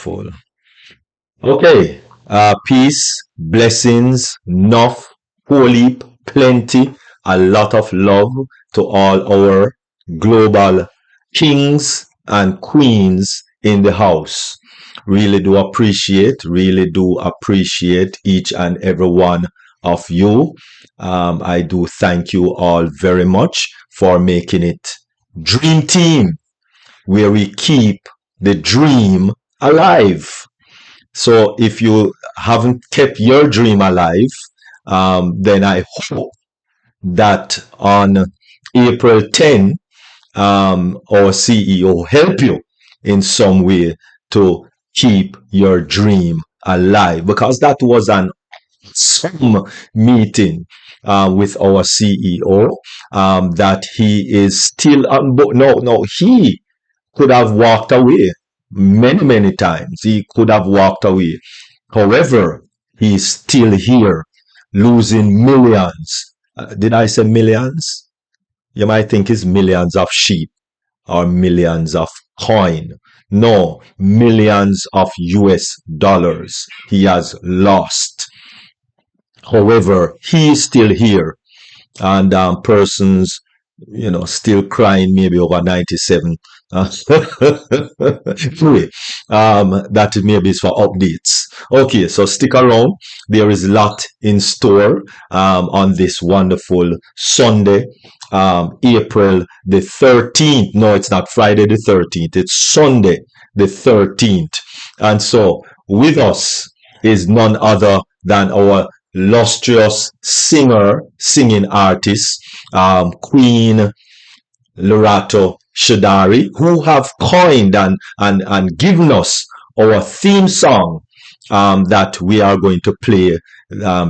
Wonderful. Okay. Peace, blessings, enough, holy, plenty, a lot of love to all our global kings and queens in the house. Really do appreciate each and every one of you. I do thank you all very much for making it Dream Team, where we keep the dream alive. So if you haven't kept your dream alive, then I hope that on April 10, our CEO help you in some way to keep your dream alive, because that was an awesome meeting with our CEO, that he is still on board. No, he could have walked away many times. He could have walked away. However, he's still here, losing millions. Did I say millions? You might think it's millions of sheep or millions of coin. No, millions of US dollars he has lost. However, he is still here, and persons, still crying maybe over 97. Anyway, that maybe is for updates. Okay, so stick around. There is a lot in store on this wonderful Sunday, April the 13th. No, it's not Friday the 13th. It's Sunday the 13th. And so with us is none other than our illustrious singing artist, Queen Lerato Shadare, who have coined and given us our theme song that we are going to play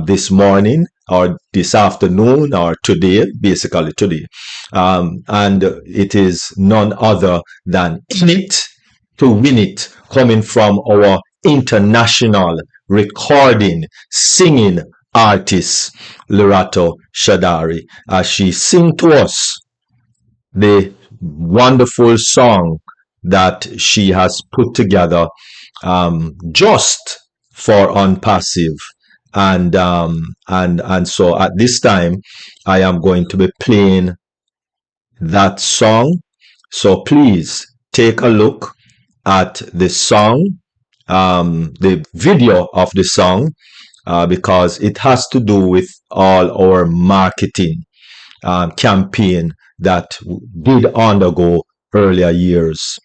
this morning or this afternoon or today, basically today. And it is none other than In It to Win It, coming from our international recording, singing artist, Lerato Shadare, as she sing to us the wonderful song that she has put together just for Unpassive. And so at this time, I am going to be playing that song. So please take a look at the song, the video of the song, because it has to do with all our marketing campaign that did undergo earlier years.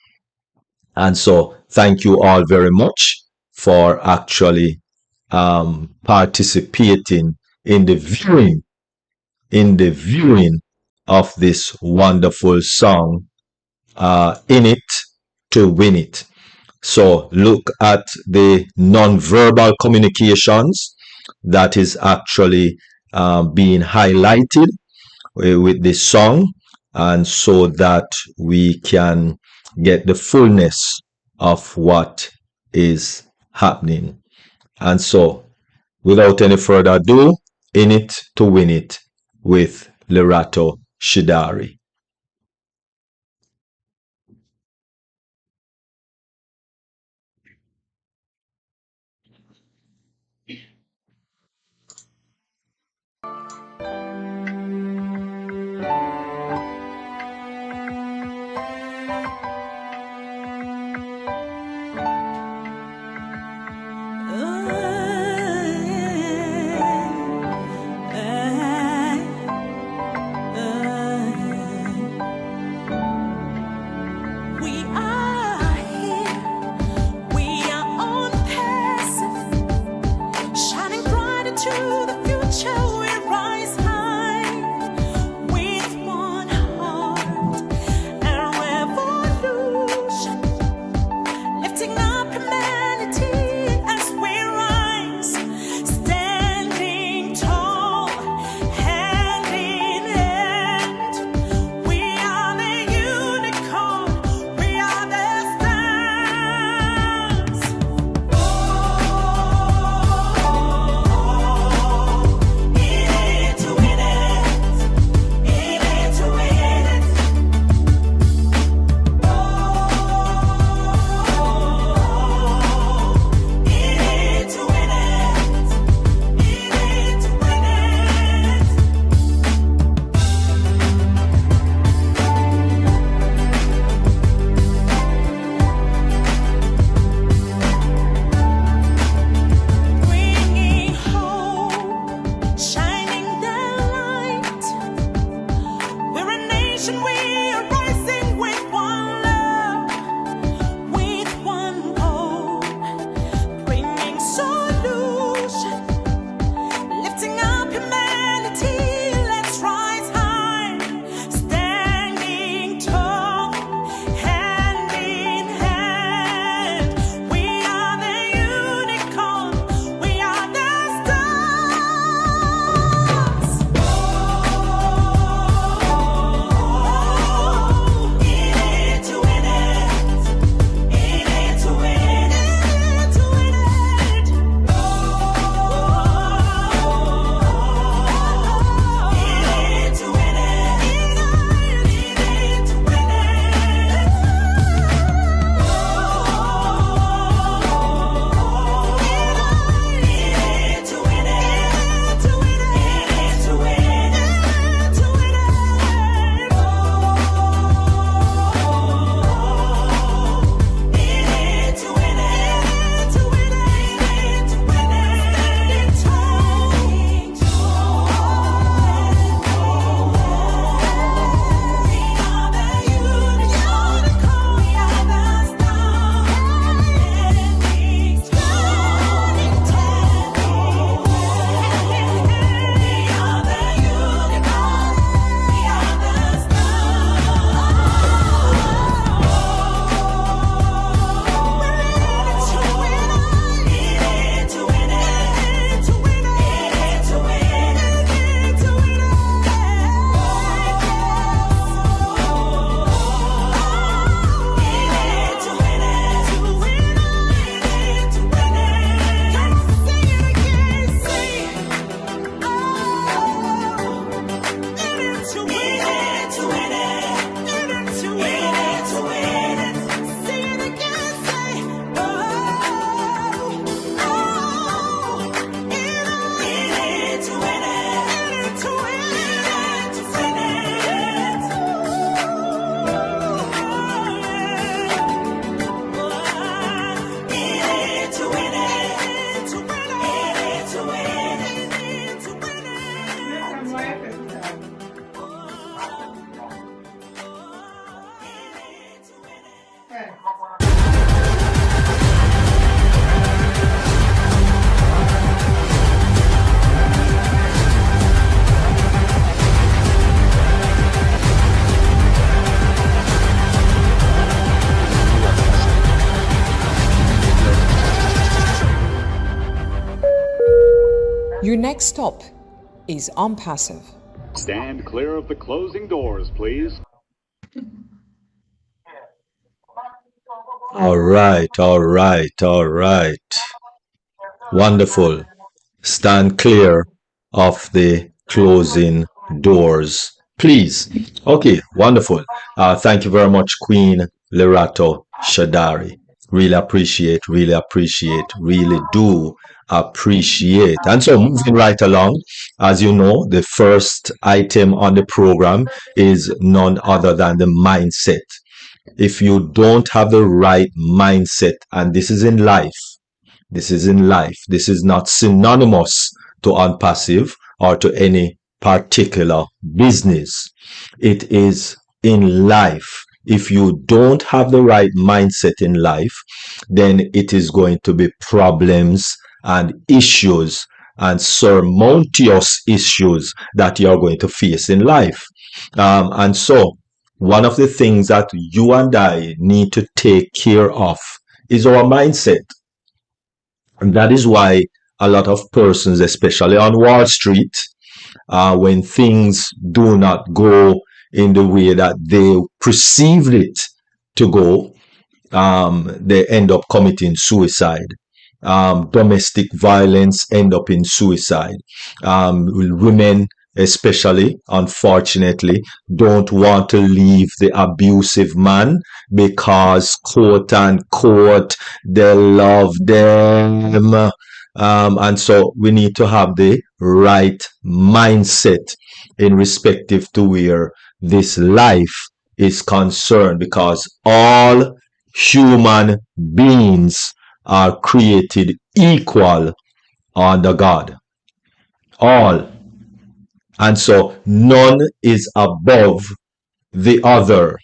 And so thank you all very much for actually participating in the viewing of this wonderful song, In It to Win It. So look at the non-verbal communications that is actually being highlighted with this song, and so that we can get the fullness of what is happening. And so, without any further ado, In It to Win It with Lerato Shadare. Your next stop is Impassive. Stand clear of the closing doors, please. All right, all right, all right. Wonderful. Stand clear of the closing doors, please. Okay, wonderful. Thank you very much, Queen Lerato Shadare. Really appreciate, really do appreciate. And so moving right along, as you know, the first item on the program is none other than the mindset. If you don't have the right mindset, and this is in life, this is not synonymous to unpassive or to any particular business. It is in life. If you don't have the right mindset in life, then it is going to be problems and issues and surmountous issues that you're going to face in life. And so, one of the things that you and I need to take care of is our mindset. And that is why a lot of persons, especially on Wall Street, when things do not go in the way that they perceived it to go, they end up committing suicide. Domestic violence end up in suicide. Women, especially, unfortunately, don't want to leave the abusive man because, quote unquote, they love them. And so we need to have the right mindset in respective to where this life is concerned, because all human beings are created equal under God. All. And so none is above the other.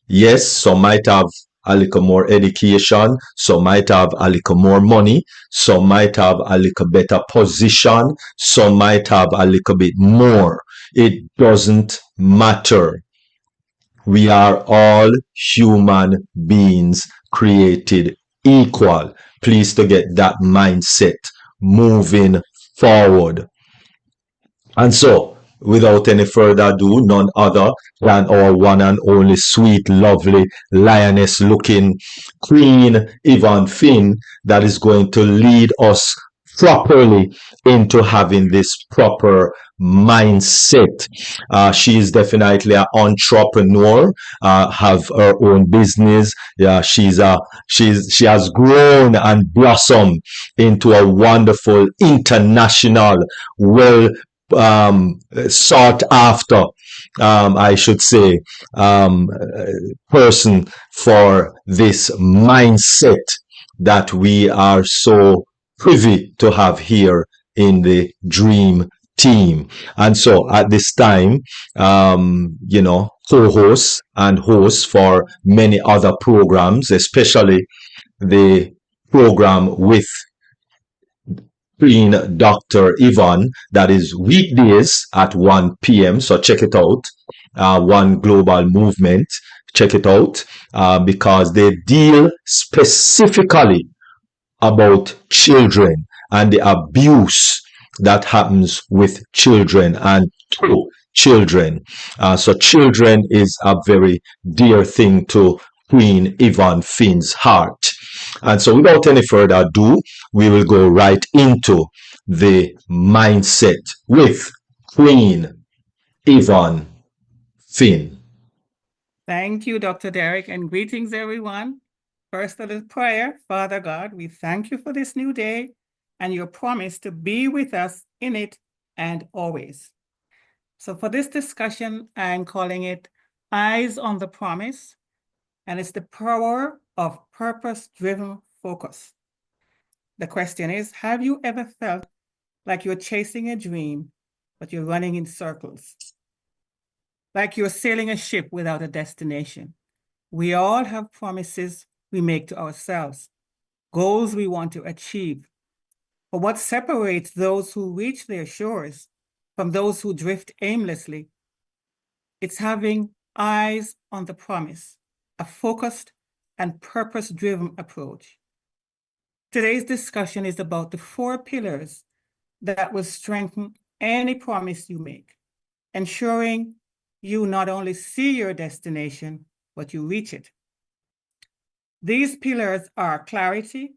Yes, some might have a little more education, some might have a little more money, some might have a little better position, some might have a little bit more. It doesn't matter. We are all human beings created equal. Please to get that mindset moving forward. And so, without any further ado, none other than our one and only sweet, lovely, lioness looking Queen Yvonne Finn, that is going to lead us properly into having this proper mindset. She is definitely an entrepreneur, have her own business. Yeah, she has grown and blossomed into a wonderful international, well sought after, I should say, person for this mindset that we are so privy to have here in the Dream Team. And so at this time, co-hosts and hosts for many other programs, especially the program with Queen Dr. Yvonne, that is weekdays at 1 p.m. So check it out. One Global Movement. Check it out because they deal specifically about children and the abuse that happens with children and to children. So children is a very dear thing to Queen Yvonne Finn's heart. And so without any further ado, we will go right into the mindset with Queen Yvonne Finn. Thank you, Dr. Derek, and greetings, everyone. First, a little prayer. Father God, we thank you for this new day and your promise to be with us in it and always. So for this discussion, I'm calling it Eyes on the Promise, and it's the power of purpose-driven focus. The question is, have you ever felt like you're chasing a dream, but you're running in circles? Like you're sailing a ship without a destination? We all have promises we make to ourselves, goals we want to achieve. But what separates those who reach their shores from those who drift aimlessly? It's having eyes on the promise, a focused and purpose-driven approach. Today's discussion is about the 4 pillars that will strengthen any promise you make, ensuring you not only see your destination, but you reach it. These pillars are clarity,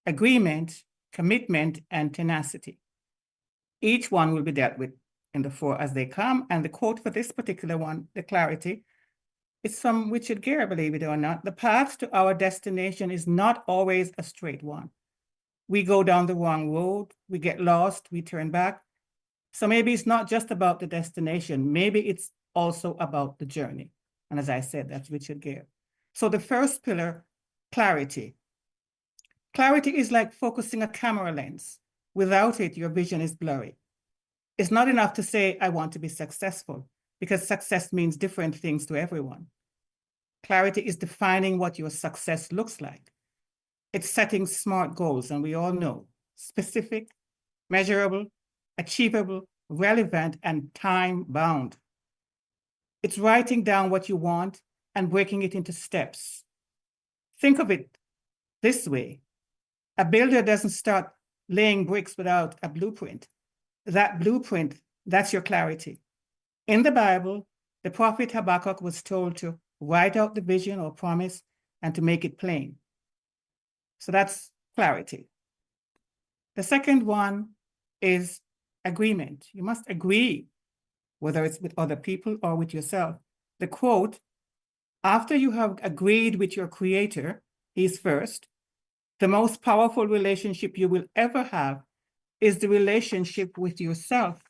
agreement, commitment, and tenacity. Each one will be dealt with in the four as they come. And the quote for this particular one, the clarity, is from Richard Gere, believe it or not. The path to our destination is not always a straight one. We go down the wrong road, we get lost, we turn back. So maybe it's not just about the destination, maybe it's also about the journey. And as I said, that's Richard Gere. So the first pillar, clarity. Clarity is like focusing a camera lens. Without it, your vision is blurry. It's not enough to say, I want to be successful, because success means different things to everyone. Clarity is defining what your success looks like. It's setting SMART goals, and we all know, specific, measurable, achievable, relevant, and time-bound. It's writing down what you want and breaking it into steps. Think of it this way. A builder doesn't start laying bricks without a blueprint. That blueprint, that's your clarity. In the Bible, the prophet Habakkuk was told to write out the vision or promise and to make it plain. So that's clarity. The second one is agreement. You must agree, whether it's with other people or with yourself. The quote, after you have agreed with your creator, is first, the most powerful relationship you will ever have is the relationship with yourself.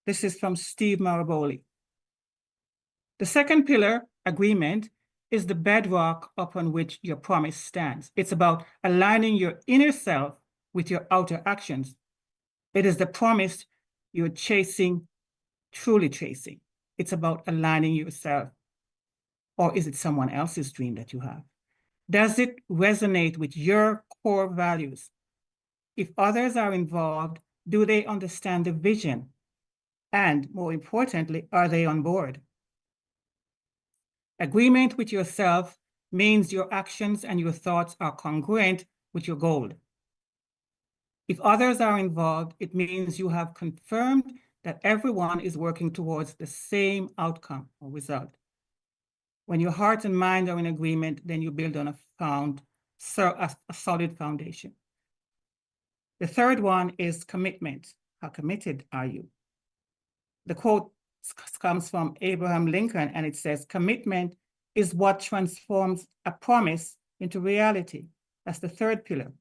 This is from Steve Maraboli. The second pillar, agreement, is the bedrock upon which your promise stands. It's about aligning your inner self with your outer actions. It is the promise you're chasing, truly chasing. It's about aligning yourself. Or is it someone else's dream that you have? Does it resonate with your core values? If others are involved, do they understand the vision? And more importantly, are they on board? Agreement with yourself means your actions and your thoughts are congruent with your goal. If others are involved, it means you have confirmed that everyone is working towards the same outcome or result. When your heart and mind are in agreement, then you build on a solid foundation. The third one is commitment. How committed are you? The quote comes from Abraham Lincoln, and it says, commitment is what transforms a promise into reality. That's the third pillar.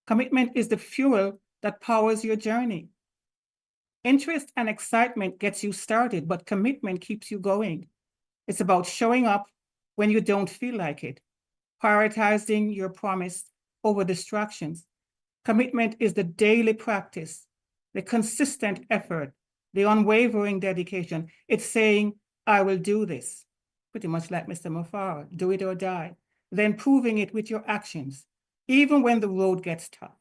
Commitment is the fuel that powers your journey. Interest and excitement gets you started, but commitment keeps you going. It's about showing up when you don't feel like it, prioritizing your promise over distractions. Commitment is the daily practice, the consistent effort, the unwavering dedication. It's saying, I will do this, pretty much like Mr. Mufara, do it or die, then proving it with your actions, even when the road gets tough.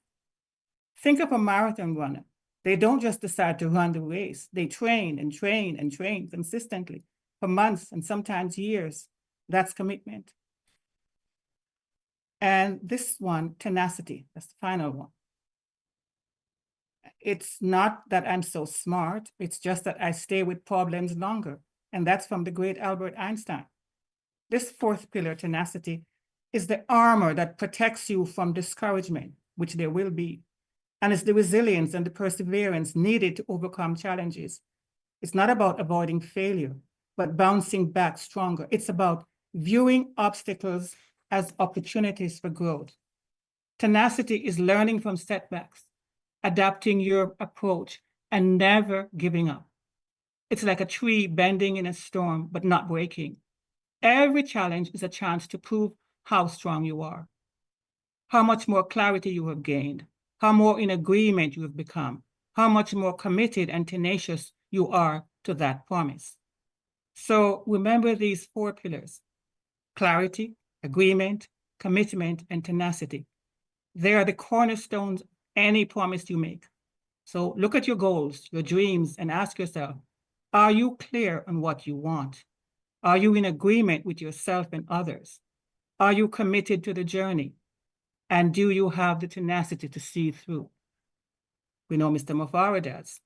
Think of a marathon runner. They don't just decide to run the race. They train and train and train consistently for months and sometimes years. That's commitment. And this one, tenacity, that's the final one. It's not that I'm so smart, it's just that I stay with problems longer. And that's from the great Albert Einstein. This fourth pillar, tenacity, is the armor that protects you from discouragement, which there will be. And it's the resilience and the perseverance needed to overcome challenges. It's not about avoiding failure, but bouncing back stronger. It's about viewing obstacles as opportunities for growth. Tenacity is learning from setbacks, adapting your approach, and never giving up. It's like a tree bending in a storm, but not breaking. Every challenge is a chance to prove how strong you are, how much more clarity you have gained, how more in agreement you have become, how much more committed and tenacious you are to that promise. So remember these four pillars: clarity, agreement, commitment, and tenacity. They are the cornerstones of any promise you make. So look at your goals, your dreams, and ask yourself, are you clear on what you want? Are you in agreement with yourself and others? Are you committed to the journey? And do you have the tenacity to see through? We know Mr. Mufara does.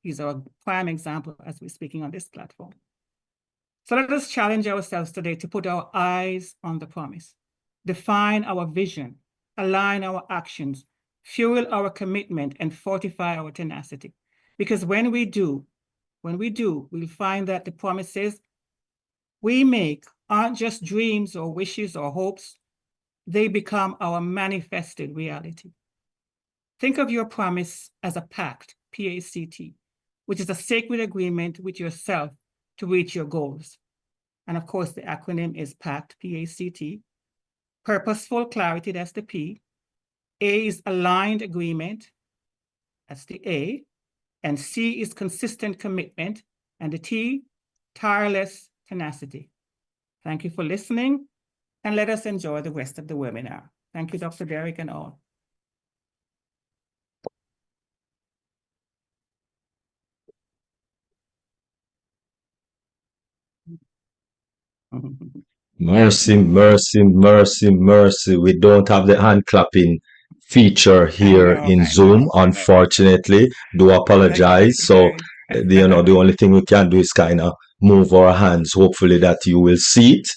He's our prime example as we're speaking on this platform. So let us challenge ourselves today to put our eyes on the promise, define our vision, align our actions, fuel our commitment, and fortify our tenacity. Because when we do, we'll find that the promises we make aren't just dreams or wishes or hopes, they become our manifested reality. Think of your promise as a pact, P-A-C-T, which is a sacred agreement with yourself to reach your goals. And of course, the acronym is PACT, P-A-C-T. Purposeful clarity, that's the P. A is aligned agreement, that's the A. And C is consistent commitment, and the T, tireless tenacity. Thank you for listening, and let us enjoy the rest of the webinar. Thank you, Dr. Derek and all. Mercy, mercy, mercy, mercy. We don't have the hand clapping feature here in Zoom, unfortunately. Do apologize. So, the only thing we can do is kind of move our hands. Hopefully that you will see it.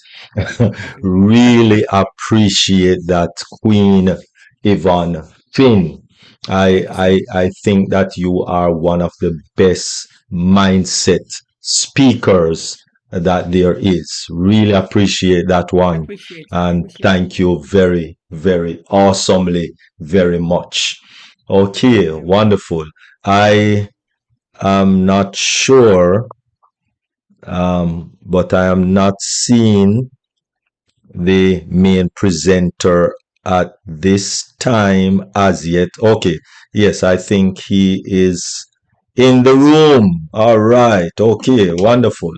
Really appreciate that, Queen Yvonne Finn. I think that you are one of the best mindset speakers that there is. Really appreciate that one. And thank you very, very awesomely, very much. Okay, wonderful. I am not sure, but I am not seeing the main presenter at this time as yet. Okay, yes, I think he is in the room. All right, okay, wonderful.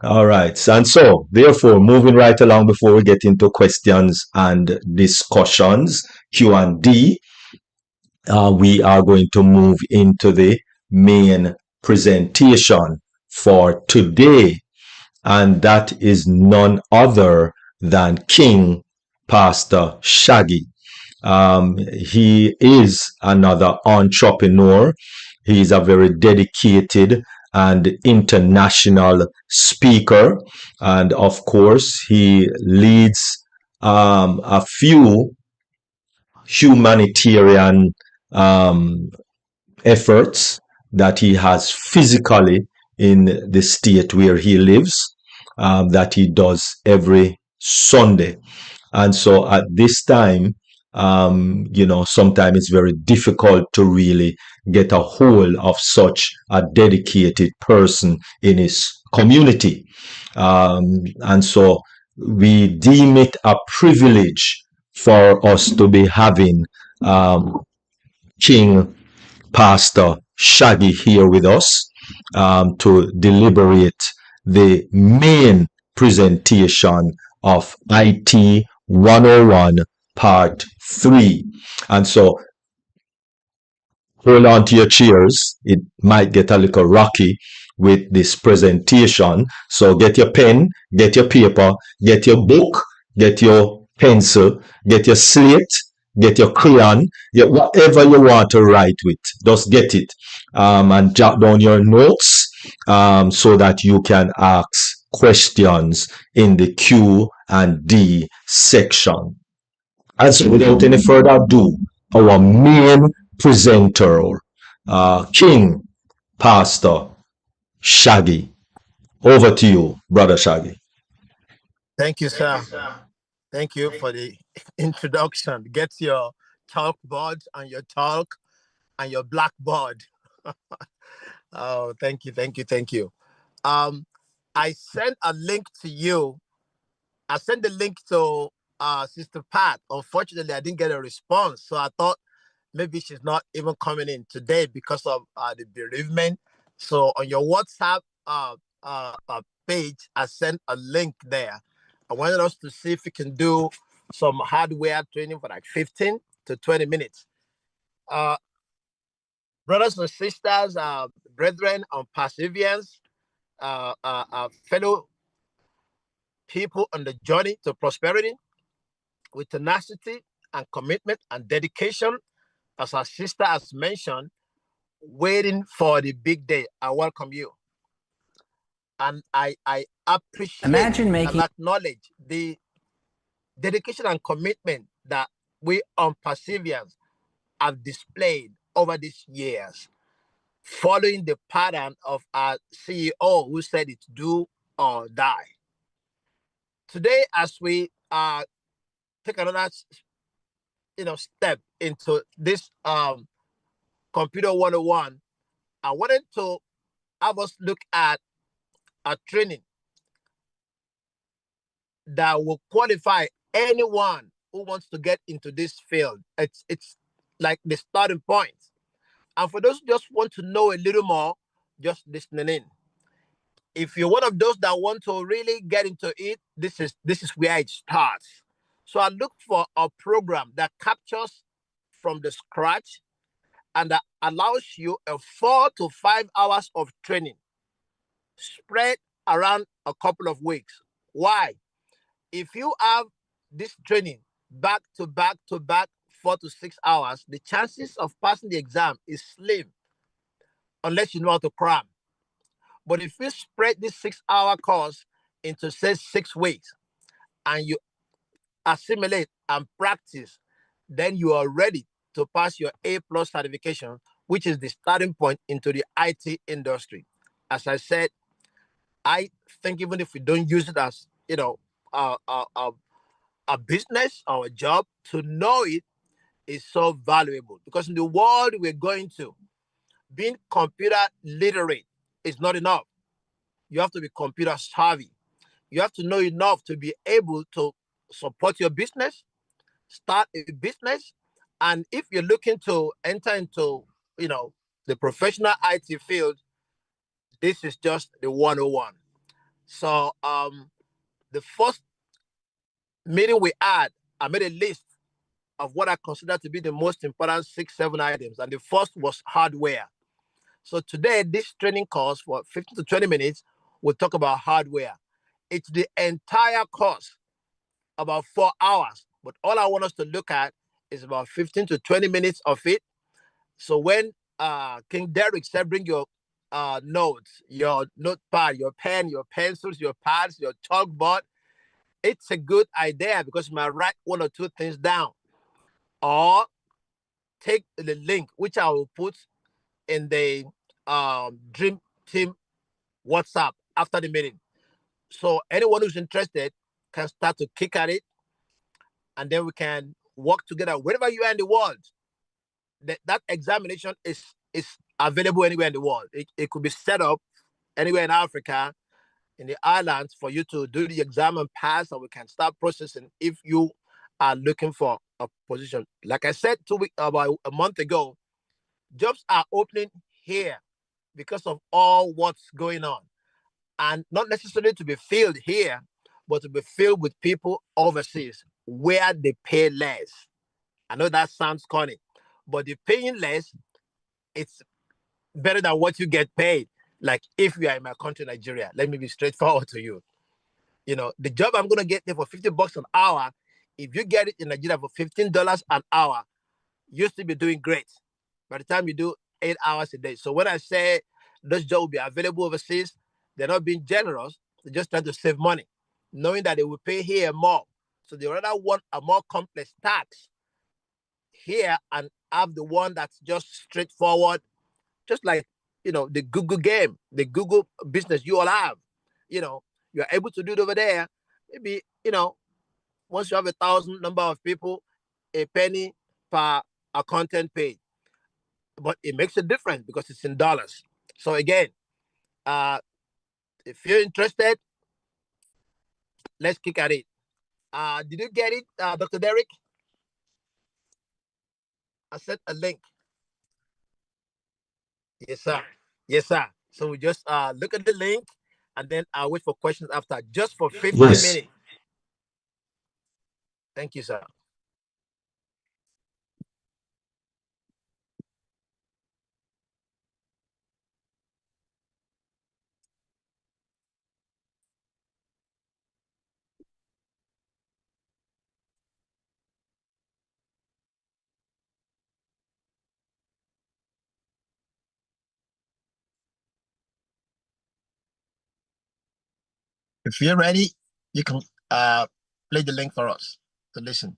All right. And so, therefore, moving right along before we get into questions and discussions, Q&D, we are going to move into the main presentation for today. And that is none other than King Pastor Shaggy. He is another entrepreneur. He is a very dedicated and international speaker. And of course, he leads a few humanitarian efforts that he has physically in the state where he lives, that he does every Sunday. And so at this time, sometimes it's very difficult to really get a hold of such a dedicated person in his community. And so we deem it a privilege for us to be having King Pastor Shaggy here with us to deliberate the main presentation of IT 101 Part 3. And so hold on to your chairs. It might get a little rocky with this presentation. So get your pen, get your paper, get your book, get your pencil, get your slate, get your crayon, get whatever you want to write with. Just get it and jot down your notes so that you can ask questions in the Q&D section. And so without any further ado, our main presenter, King Pastor Shaggy. Over to you, Brother Shaggy. Thank you, sir. Thank you for the introduction. Get your chalkboard and your chalk and your blackboard. Oh, thank you, thank you, thank you. I sent a link to you. I sent the link to Sister Pat. Unfortunately, I didn't get a response. So I thought maybe she's not even coming in today because of the bereavement. So on your WhatsApp page, I sent a link there. I wanted us to see if we can do some hardware training for like 15 to 20 minutes. Brothers and sisters, brethren and perseverance, fellow people on the journey to prosperity with tenacity and commitment and dedication, as our sister has mentioned, waiting for the big day. I welcome you. And I appreciate Imagine making and acknowledge the dedication and commitment that we on Perseverance have displayed over these years, following the pattern of our CEO who said it's do or die. Today, as we take another step into this computer 101, I wanted to have us look at a training that will qualify anyone who wants to get into this field. It's like the starting point. And for those who just want to know a little more, just listening in. If you're one of those that want to really get into it, this is where it starts. So I look for a program that captures from the scratch and that allows you a 4 to 5 hours of training spread around a couple of weeks. Why? If you have this training back to back to back 4 to 6 hours, the chances of passing the exam is slim unless you know how to cram. But if you spread this 6 hour course into say 6 weeks and you assimilate and practice, then you are ready to pass your A plus certification, which is the starting point into the IT industry. As I said, I think even if we don't use it as a, a, a, a business or a job, to know it is so valuable, because in the world we're going to, being computer literate is not enough. You have to be computer savvy. You have to know enough to be able to support your business, start a business. And if you're looking to enter into, the professional IT field, this is just the 101. So the first meeting we had, I made a list of what I consider to be the most important 6, 7 items. And the first was hardware. So today, this training course for 15 to 20 minutes, we'll talk about hardware. It's the entire course, about 4 hours. But all I want us to look at is about 15 to 20 minutes of it. So when King Derek said, bring your notes, your notepad, your pen, your pencils, your pads, your chalkboard, it's a good idea because you might write 1 or 2 things down. Or take the link, which I will put in the Dream Team WhatsApp after the meeting. So anyone who's interested can start to kick at it, and then we can work together wherever you are in the world. That examination is available anywhere in the world. It could be set up anywhere in Africa, in the islands, for you to do the exam and pass, and we can start processing if you are looking for a position. Like I said about a month ago, jobs are opening here because of all what's going on, and not necessarily to be filled here, but to be filled with people overseas where they pay less. I know that sounds corny, but the paying less, it's better than what you get paid. Like if you are in my country, Nigeria, let me be straightforward to you. The job I'm going to get there for $50 an hour, if you get it in Nigeria for $15 an hour, you still be doing great by the time you do 8 hours a day. So when I say those jobs will be available overseas, they're not being generous. They're just trying to save money, knowing that they will pay here more. So they rather want a more complex tax here and have the one that's just straightforward, just like the Google game, the Google business you all have. You're able to do it over there. Maybe once you have 1,000 number of people, a penny per a content page. But it makes a difference because it's in dollars. So again, if you're interested, let's kick at it. Did you get it, Dr. Derek? I sent a link. Yes, sir. Yes, sir. So we just look at the link, and then I'll wait for questions after, just for 15 Yes. minutes. Thank you, sir. If you're ready, you can play the link for us to listen.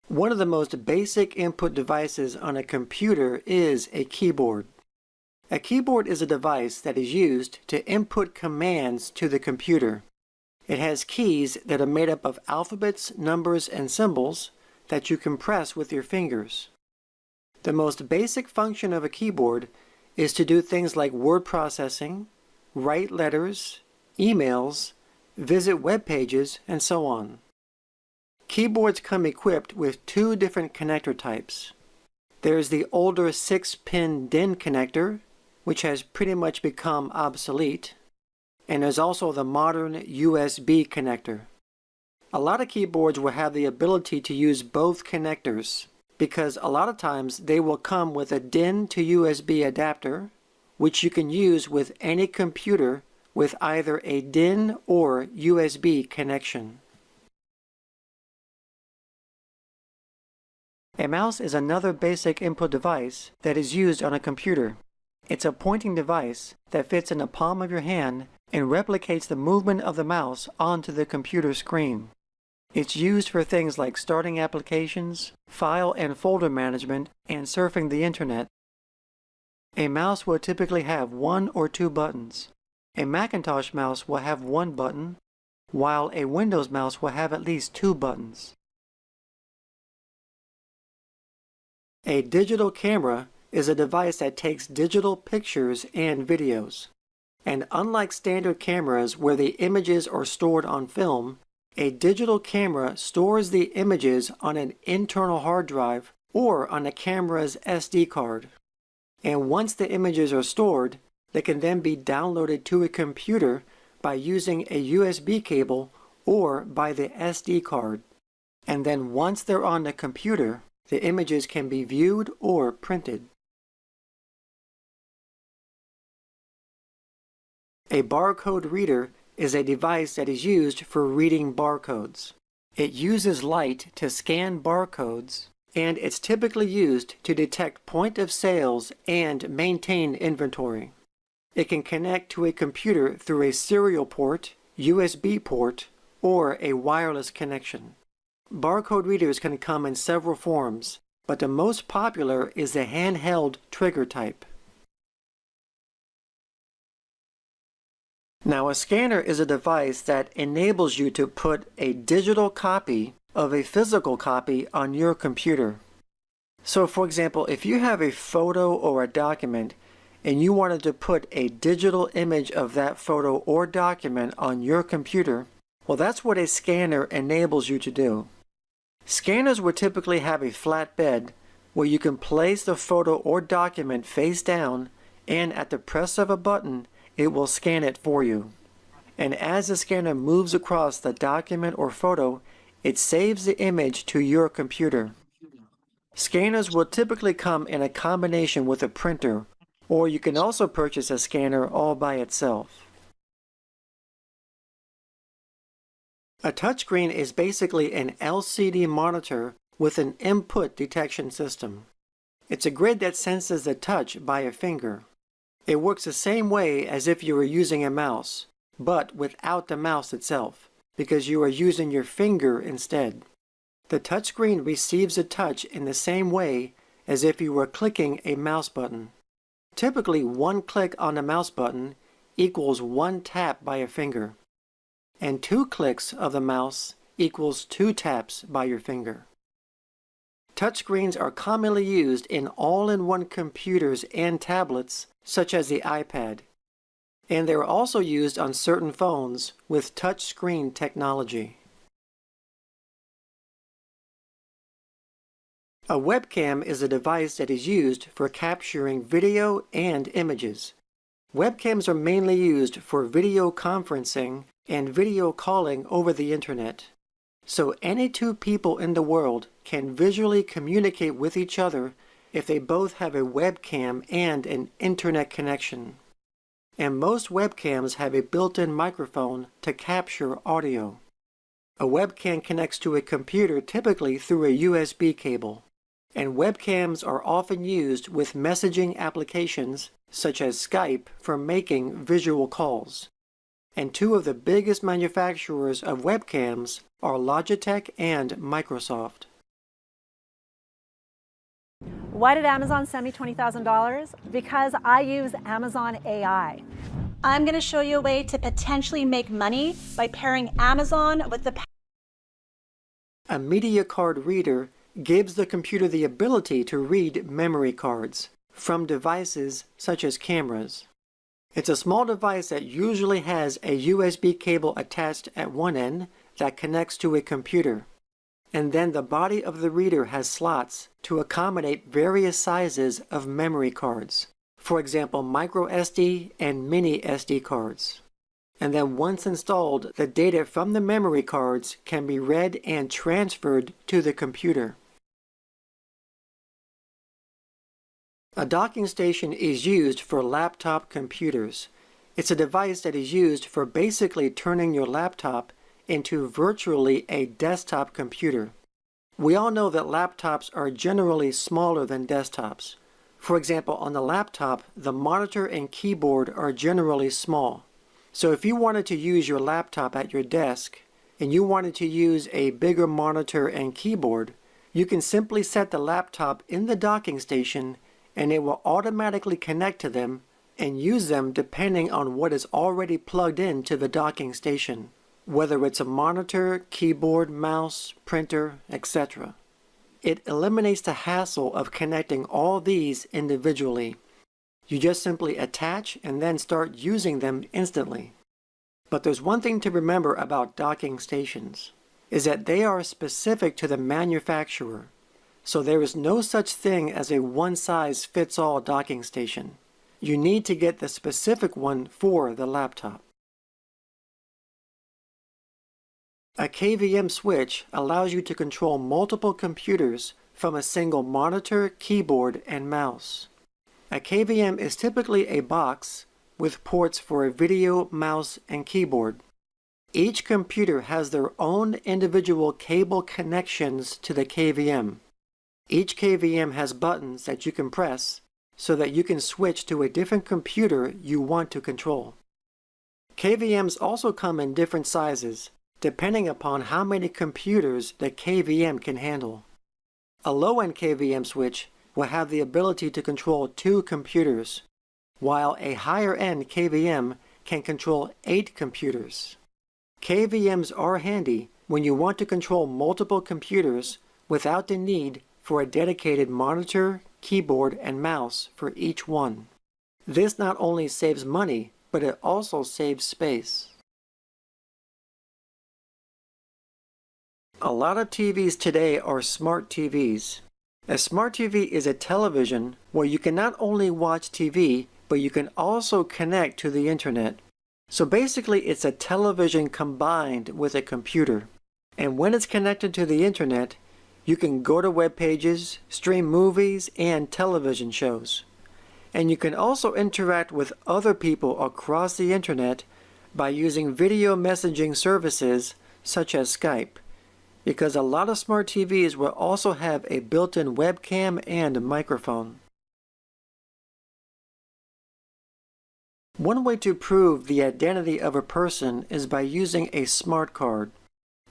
One of the most basic input devices on a computer is a keyboard. A keyboard is a device that is used to input commands to the computer. It has keys that are made up of alphabets, numbers, and symbols that you can press with your fingers. The most basic function of a keyboard is to do things like word processing, write letters, emails, visit web pages, and so on. Keyboards come equipped with two different connector types. There's the older 6-pin DIN connector, which has pretty much become obsolete, and there's also the modern USB connector. A lot of keyboards will have the ability to use both connectors because a lot of times they will come with a DIN to USB adapter, which you can use with any computer with either a DIN or USB connection. A mouse is another basic input device that is used on a computer. It's a pointing device that fits in the palm of your hand and replicates the movement of the mouse onto the computer screen. It's used for things like starting applications, file and folder management, and surfing the internet. A mouse will typically have 1 or 2 buttons. A Macintosh mouse will have 1 button, while a Windows mouse will have at least 2 buttons. A digital camera is a device that takes digital pictures and videos. And unlike standard cameras where the images are stored on film, a digital camera stores the images on an internal hard drive or on a camera's SD card. And once the images are stored, they can then be downloaded to a computer by using a USB cable or by the SD card. And then once they're on the computer, the images can be viewed or printed. A barcode reader is a device that is used for reading barcodes. It uses light to scan barcodes, and it's typically used to detect point of sales and maintain inventory. It can connect to a computer through a serial port, USB port, or a wireless connection. Barcode readers can come in several forms, but the most popular is the handheld trigger type. Now, a scanner is a device that enables you to put a digital copy of a physical copy on your computer. So, for example, if you have a photo or a document and you wanted to put a digital image of that photo or document on your computer, well, that's what a scanner enables you to do. Scanners would typically have a flat bed where you can place the photo or document face down, and at the press of a button, it will scan it for you. And as the scanner moves across the document or photo, it saves the image to your computer. Scanners will typically come in a combination with a printer, or you can also purchase a scanner all by itself. A touchscreen is basically an LCD monitor with an input detection system. It's a grid that senses the touch by a finger. It works the same way as if you were using a mouse, but without the mouse itself, because you are using your finger instead. The touchscreen receives a touch in the same way as if you were clicking a mouse button. Typically, 1 click on the mouse button equals 1 tap by a finger, and 2 clicks of the mouse equals 2 taps by your finger. Touchscreens are commonly used in all-in-one computers and tablets, such as the iPad. and they're also used on certain phones with touchscreen technology. A webcam is a device that is used for capturing video and images. Webcams are mainly used for video conferencing and video calling over the internet. So any two people in the world can visually communicate with each other if they both have a webcam and an internet connection. And most webcams have a built-in microphone to capture audio. A webcam connects to a computer typically through a USB cable. And webcams are often used with messaging applications such as Skype for making visual calls. And two of the biggest manufacturers of webcams are Logitech and Microsoft. Why did Amazon send me $20,000? Because I use Amazon AI. I'm going to show you a way to potentially make money by pairing Amazon with the... A media card reader gives the computer the ability to read memory cards from devices such as cameras. It's a small device that usually has a USB cable attached at one end that connects to a computer. And then the body of the reader has slots to accommodate various sizes of memory cards. For example, micro SD and mini SD cards. And then once installed, the data from the memory cards can be read and transferred to the computer. A docking station is used for laptop computers. It's a device that is used for basically turning your laptop into virtually a desktop computer. We all know that laptops are generally smaller than desktops. For example, on the laptop, the monitor and keyboard are generally small. So if you wanted to use your laptop at your desk and you wanted to use a bigger monitor and keyboard, you can simply set the laptop in the docking station and it will automatically connect to them and use them depending on what is already plugged into the docking station, whether it's a monitor, keyboard, mouse, printer, etc. It eliminates the hassle of connecting all these individually. You just simply attach and then start using them instantly. But there's one thing to remember about docking stations, is that they are specific to the manufacturer. So there is no such thing as a one-size-fits-all docking station. You need to get the specific one for the laptop. A KVM switch allows you to control multiple computers from a single monitor, keyboard, and mouse. A KVM is typically a box with ports for a video, mouse, and keyboard. Each computer has their own individual cable connections to the KVM. Each KVM has buttons that you can press so that you can switch to a different computer you want to control. KVMs also come in different sizes, depending upon how many computers the KVM can handle. A low-end KVM switch will have the ability to control 2 computers, while a higher-end KVM can control 8 computers. KVMs are handy when you want to control multiple computers without the need for a dedicated monitor, keyboard, and mouse for each one. This not only saves money, but it also saves space. A lot of TVs today are smart TVs. A smart TV is a television where you can not only watch TV, but you can also connect to the internet. So basically it's a television combined with a computer. And when it's connected to the internet, you can go to web pages, stream movies, and television shows. And you can also interact with other people across the internet by using video messaging services such as Skype, because a lot of smart TVs will also have a built-in webcam and microphone. One way to prove the identity of a person is by using a smart card.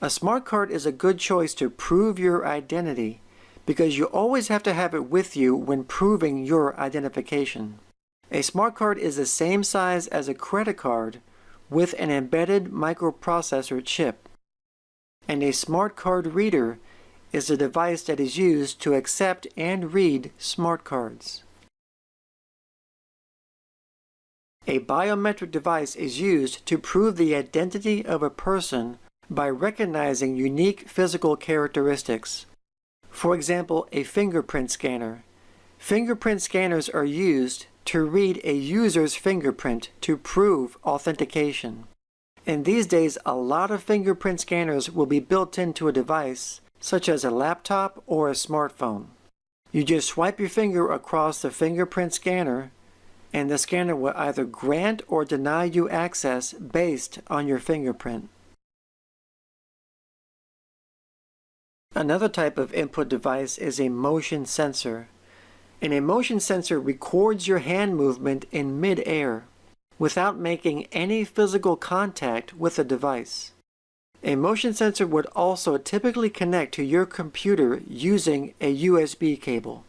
A smart card is a good choice to prove your identity because you always have to have it with you when proving your identification. A smart card is the same size as a credit card with an embedded microprocessor chip. And a smart card reader is a device that is used to accept and read smart cards. A biometric device is used to prove the identity of a person by recognizing unique physical characteristics. For example, a fingerprint scanner. Fingerprint scanners are used to read a user's fingerprint to prove authentication. And these days, a lot of fingerprint scanners will be built into a device, such as a laptop or a smartphone. You just swipe your finger across the fingerprint scanner, and the scanner will either grant or deny you access based on your fingerprint. Another type of input device is a motion sensor. And a motion sensor records your hand movement in mid-air without making any physical contact with the device. A motion sensor would also typically connect to your computer using a USB cable.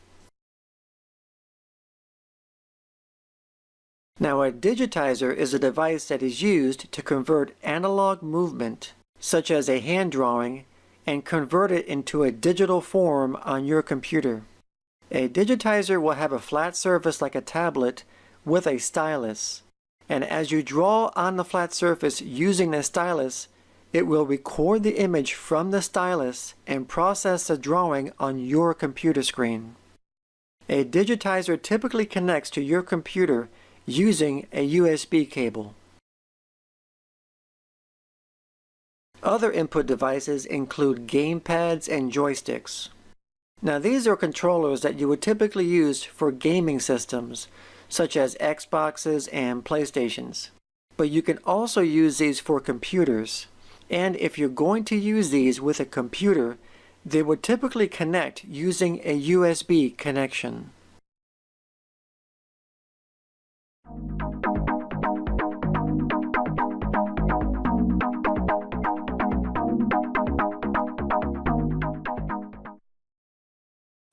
Now, a digitizer is a device that is used to convert analog movement, such as a hand drawing, and convert it into a digital form on your computer. A digitizer will have a flat surface like a tablet with a stylus, and as you draw on the flat surface using the stylus, it will record the image from the stylus and process the drawing on your computer screen. A digitizer typically connects to your computer using a USB cable. Other input devices include gamepads and joysticks. Now, these are controllers that you would typically use for gaming systems, such as Xboxes and PlayStations. But you can also use these for computers. And if you're going to use these with a computer, they would typically connect using a USB connection.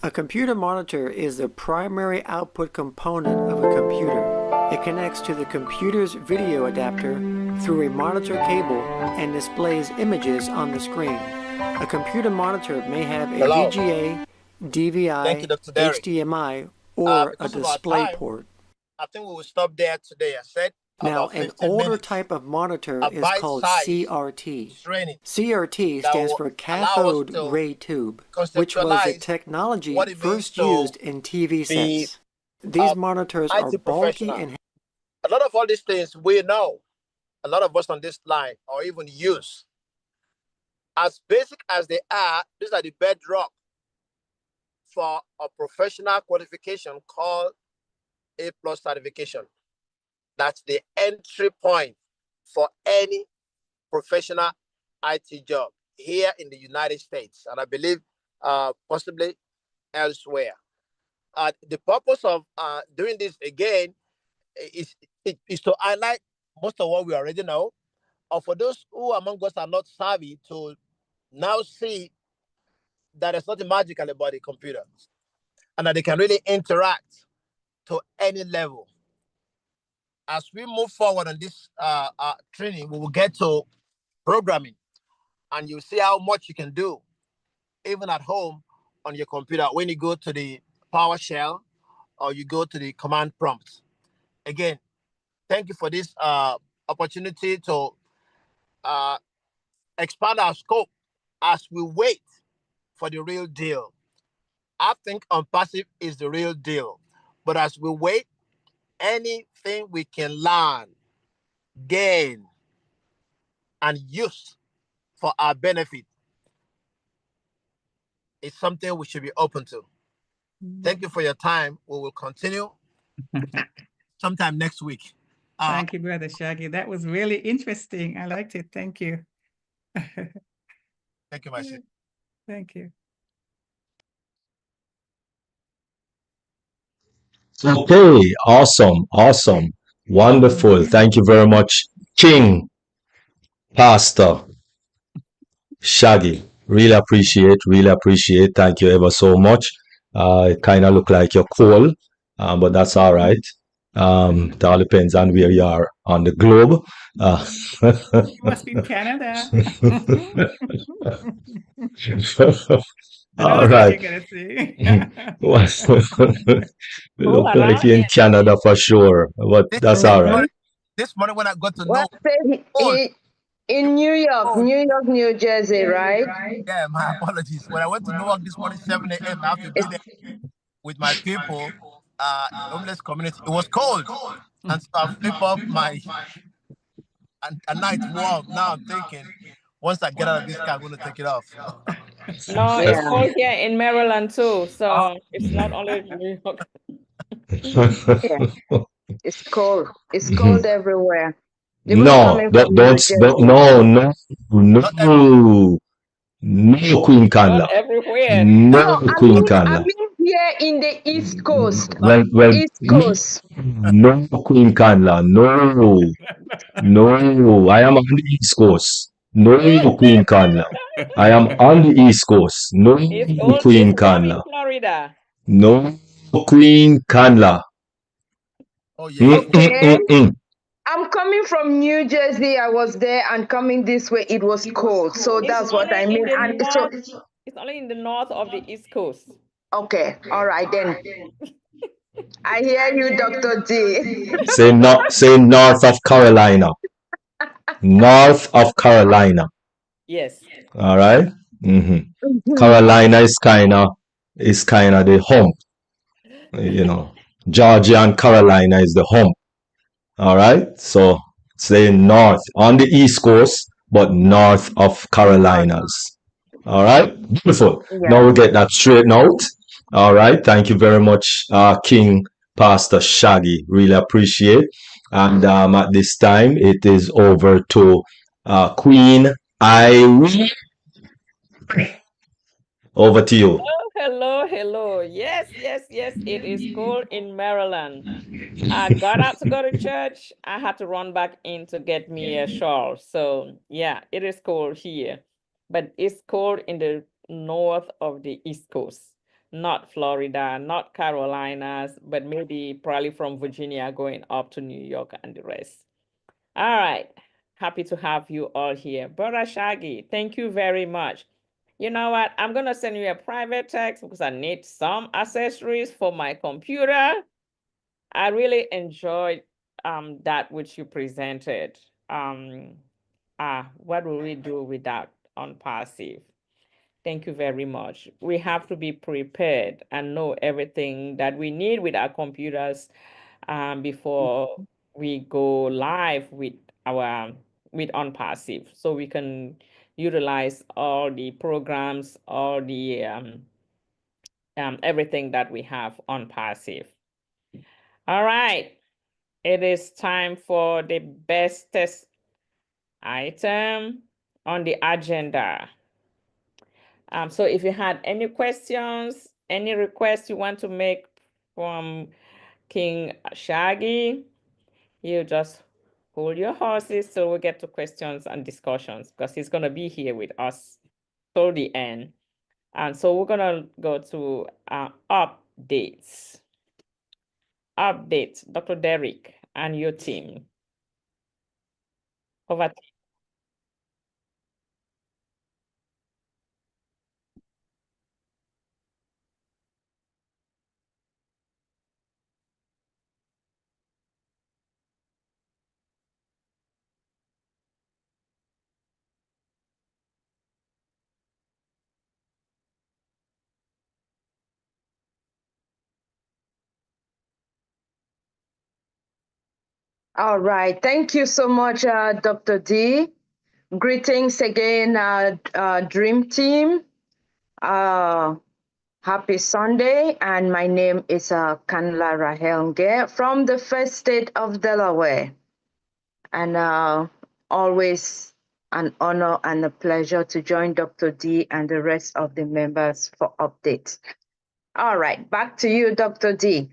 A computer monitor is the primary output component of a computer. It connects to the computer's video adapter through a monitor cable and displays images on the screen. A computer monitor may have a VGA, DVI, HDMI, or a display port. I think we will stop there today. I said now, an older type of monitor is called CRT. CRT stands for cathode ray tube, which was the technology first used in TV sets. These monitors are bulky and a lot of all these things we know, a lot of us on this line or even use. As basic as they are, these are the bedrock for a professional qualification called A+ certification. That's the entry point for any professional IT job here in the United States, and I believe possibly elsewhere. The purpose of doing this again is to highlight most of what we already know, or for those who among us are not savvy to now see that there's nothing magical about the computer and that they can really interact to any level. As we move forward on this training, we will get to programming, and you'll see how much you can do, even at home on your computer, when you go to the PowerShell or you go to the command prompt. Again, thank you for this opportunity to expand our scope as we wait for the real deal. I think Unpassive is the real deal, but as we wait, anything we can learn, gain, and use for our benefit is something we should be open to. Thank you for your time. We will continue sometime next week. Thank you, Brother Shaggy. That was really interesting. I liked it. Thank you. Thank you, my sister. Thank you. Okay, awesome, wonderful. Thank you very much, King Pastor Shaggy. Really appreciate. Thank you ever so much. It kind of look like you're cold, but that's all right. It all depends on where you are on the globe. You must be in Canada. I know All that's what right. you're gonna say. We Move look like around you're in here. Canada for sure, but This that's this all right. morning, Mhm. this morning when I got to Well, know say cold, in cold. New York, New Jersey, right? Yeah, my apologies. When I went to Newark this morning, 7 a.m., I have to be there with my people, homeless community. It was cold. And so I flip off my a night warm. Now I'm thinking, once I get out of this car, I'm going to take it off. No, Yeah, it's cold here in Maryland too. Oh, So it's not only New York. yeah. It's cold. It's cold everywhere. Even No, coming from New don't, Jersey. no, no, not every, no, no, Queen Not Carla. everywhere. No, No, Queen I Carla. mean here in the East Coast. not, Well, East Coast. no, Queen Carla. No, no, I am on the East Coast. No, Queen Carla. I am on the East Coast. No, It's cold. It's Queen warm in Carla. Florida. No, Queen Carla. oh yeah, it's warm. Okay. Mm-mm-mm-mm. I'm coming from New Jersey. I was there and coming this way, it was cold. So It's that's what only I in mean. the And so, north. It's only in the north of the East Coast. okay. All right, then. I hear you, Dr. D. Say North of Carolina. North of Carolina. Yes. All right. Mm-hmm. Mhm. Carolina is kind of the hump. You know, Georgia and Carolina is the hump. All right. So say north on the East Coast, but north of No, Carolinas. All right. Beautiful. yeah. Now we get that straightened out. All right. Thank you very much, King Pastor Shaggy. Really appreciate. And at this time, it is over to Queen Irene. Over to you. Oh, hello, hello. Yes, yes, yes. It is cold in Maryland. I got out to go to church. I had to run back in to get me a shawl. So, yeah, it is cold here. But it's cold in the north of the East Coast. Not Florida, not Carolinas, but maybe probably from Virginia going up to New York and the rest. All right. Happy to have you all here. Brother Shaggy, thank you very much. You know what? I'm going to send you a private text because I need some accessories for my computer. I really enjoyed that which you presented. Um, what will we do without on passive? Thank you very much. We have to be prepared and know everything that we need with our computers before we go live with our with on passive, so we can utilize all the programs, all the everything that we have on passive. All right, it is time for the best test item on the agenda. So if you had any questions, any requests you want to make from King Shaggy, you just hold your horses till we get to questions and discussions because he's going to be here with us till the end. And so we're going to go to updates. Updates, Dr. Derek and your team. Over to you. All right. Thank you so much, Dr. D. Greetings again, Dream Team. Happy Sunday. And my name is Kanla Rahel Nge from the first state of Delaware. And always an honor and a pleasure to join Dr. D and the rest of the members for updates. All right, back to you, Dr. D.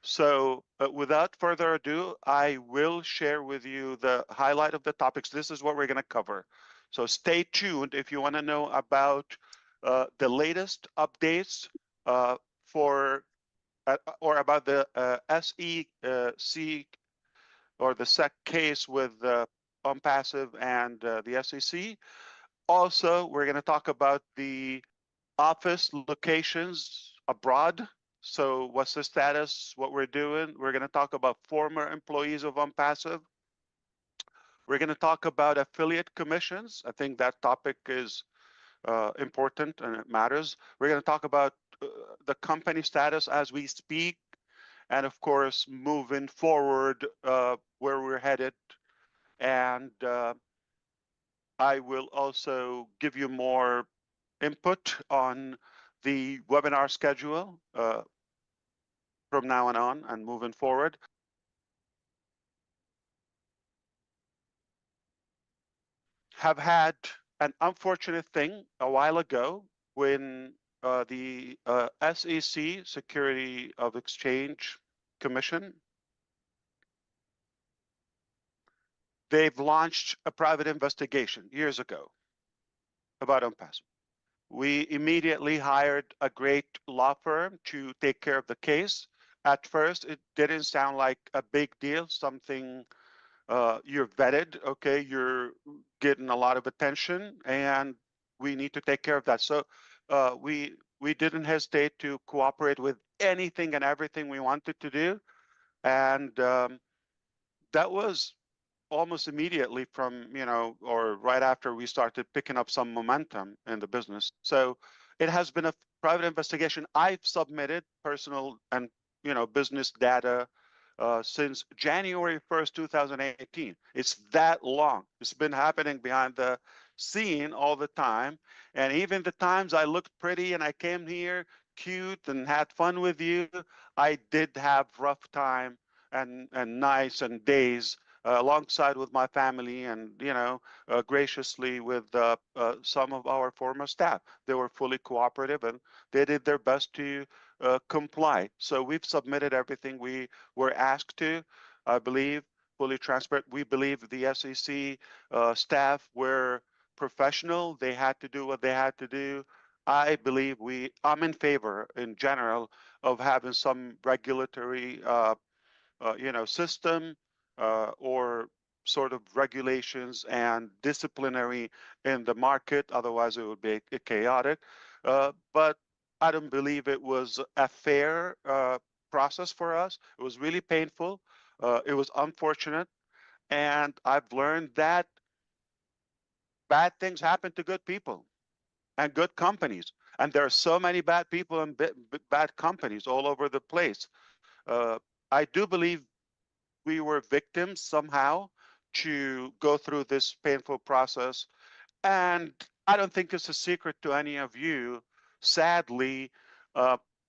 So without further ado, I will share with you the highlight of the topics. This is what we're going to cover. So stay tuned if you want to know about the latest updates for or about the SEC or the SEC case with OnPassive and the SEC. Also, we're going to talk about the office locations abroad. So what's the status, what we're doing? We're going to talk about former employees of OnPassive. We're going to talk about affiliate commissions. I think that topic is important and it matters. We're going to talk about the company status as we speak, and of course, moving forward, where we're headed. And I will also give you more input on the webinar schedule from now on and moving forward. Have had an unfortunate thing a while ago when the SEC, Security of Exchange Commission, they've launched a private investigation years ago about OnPassive. We immediately hired a great law firm to take care of the case. At first, it didn't sound like a big deal, something you're vetted, okay, you're getting a lot of attention, and we need to take care of that. So we didn't hesitate to cooperate with anything and everything we wanted to do, and that was almost immediately from, or right after we started picking up some momentum in the business. So it has been a private investigation. I've submitted personal and, business data since January 1st, 2018. It's that long. It's been happening behind the scene all the time. And even the times I looked pretty and I came here cute and had fun with you, I did have rough time and nights and days alongside with my family and, graciously with some of our former staff. They were fully cooperative and they did their best to comply. So we've submitted everything we were asked to, I believe, fully transparent. We believe the SEC staff were professional. They had to do what they had to do. I believe I'm in favor in general of having some regulatory system or sort of regulations and disciplinary in the market. Otherwise, it would be chaotic. But I don't believe it was a fair process for us. It was really painful. It was unfortunate. And I've learned that bad things happen to good people and good companies. And there are so many bad people and bad companies all over the place. I do believe we were victims somehow to go through this painful process. And I don't think it's a secret to any of you. Sadly,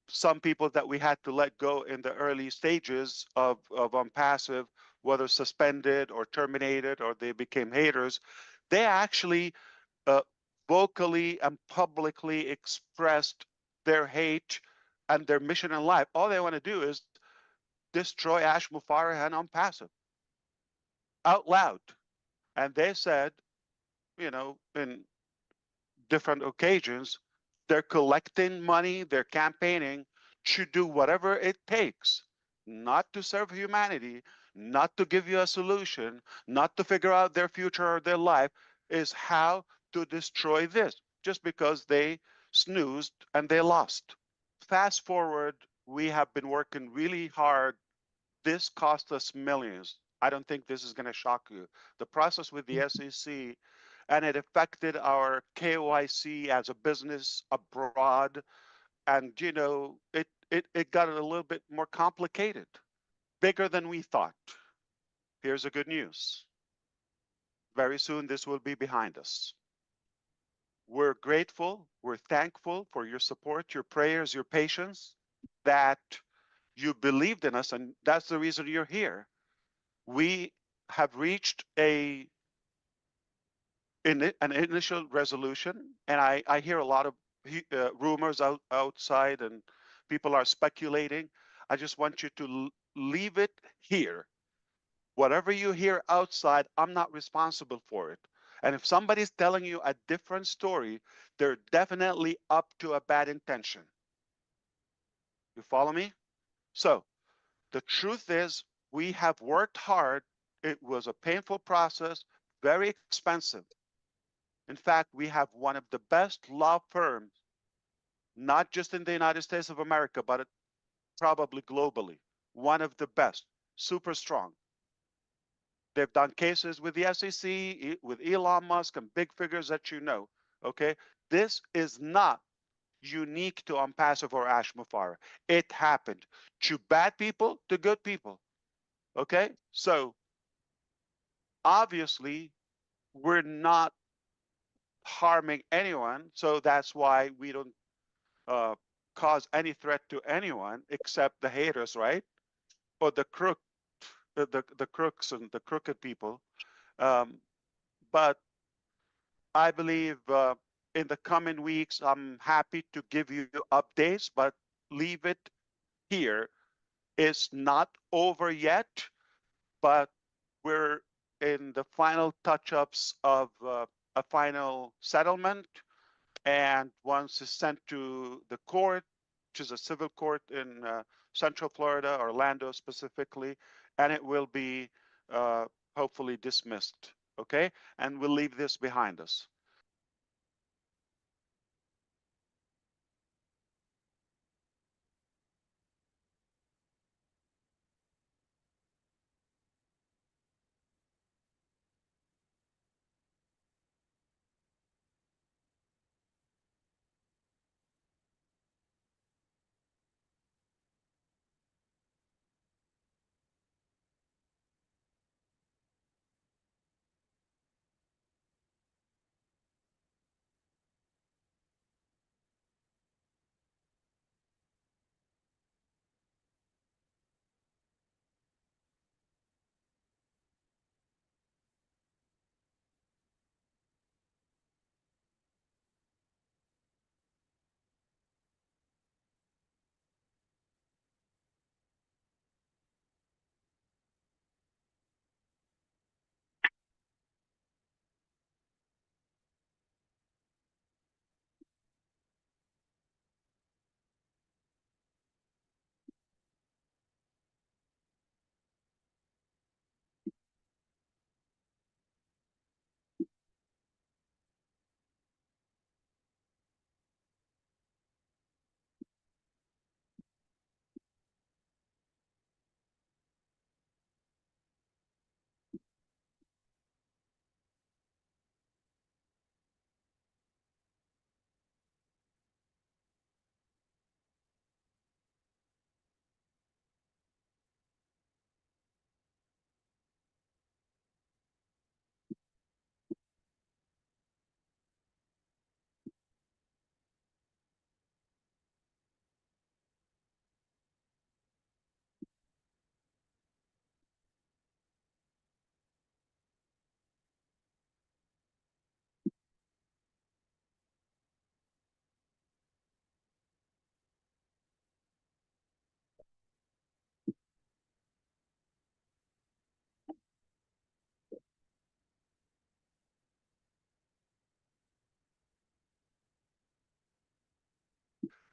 some people that we had to let go in the early stages of OnPassive, whether suspended or terminated or they became haters, they actually vocally and publicly expressed their hate and their mission in life. All they want to do is destroy Ash Mufareh and OnPassive out loud. And they said, in different occasions, they're collecting money, they're campaigning to do whatever it takes, not to serve humanity, not to give you a solution, not to figure out their future or their life, is how to destroy this, just because they snoozed and they lost. Fast forward, we have been working really hard. This cost us millions. I don't think this is going to shock you. The process with the SEC, and it affected our KYC as a business abroad. And, it got a little bit more complicated, bigger than we thought. Here's the good news. Very soon, this will be behind us. We're grateful, we're thankful for your support, your prayers, your patience, that you believed in us, and that's the reason you're here. We have reached an initial resolution, and I hear a lot of rumors outside, and people are speculating. I just want you to leave it here. Whatever you hear outside, I'm not responsible for it. And if somebody's telling you a different story, they're definitely up to a bad intention. You follow me? So the truth is, we have worked hard. It was a painful process, very expensive. In fact, we have one of the best law firms, not just in the United States of America, but probably globally. One of the best, super strong. They've done cases with the SEC, with Elon Musk, and big figures that you know. Okay, this is not unique to Ampassive or Ashmafara. It happened to bad people, to good people. Okay, so obviously we're not harming anyone, so that's why we don't cause any threat to anyone except the haters, right? Or the the crooks and the crooked people. But I believe in the coming weeks, I'm happy to give you updates, but leave it here. It's not over yet, but we're in the final touch-ups of a final settlement. And once it's sent to the court, which is a civil court in Central Florida, Orlando specifically, and it will be hopefully dismissed. Okay, and we'll leave this behind us.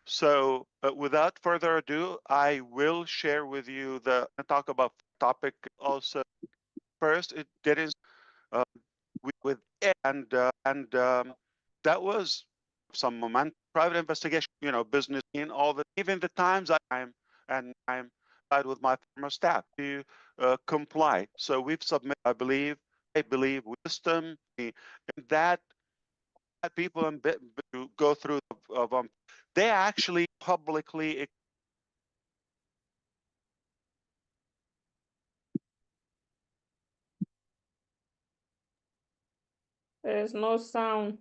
So without further ado, I will share with you talk about topic also. First, it didn't with it, and that was some moment private investigation, business in all the even the times I'm with my former staff to comply. So we've submitted, I believe wisdom and that people to go through of they actually publicly. There's no sound.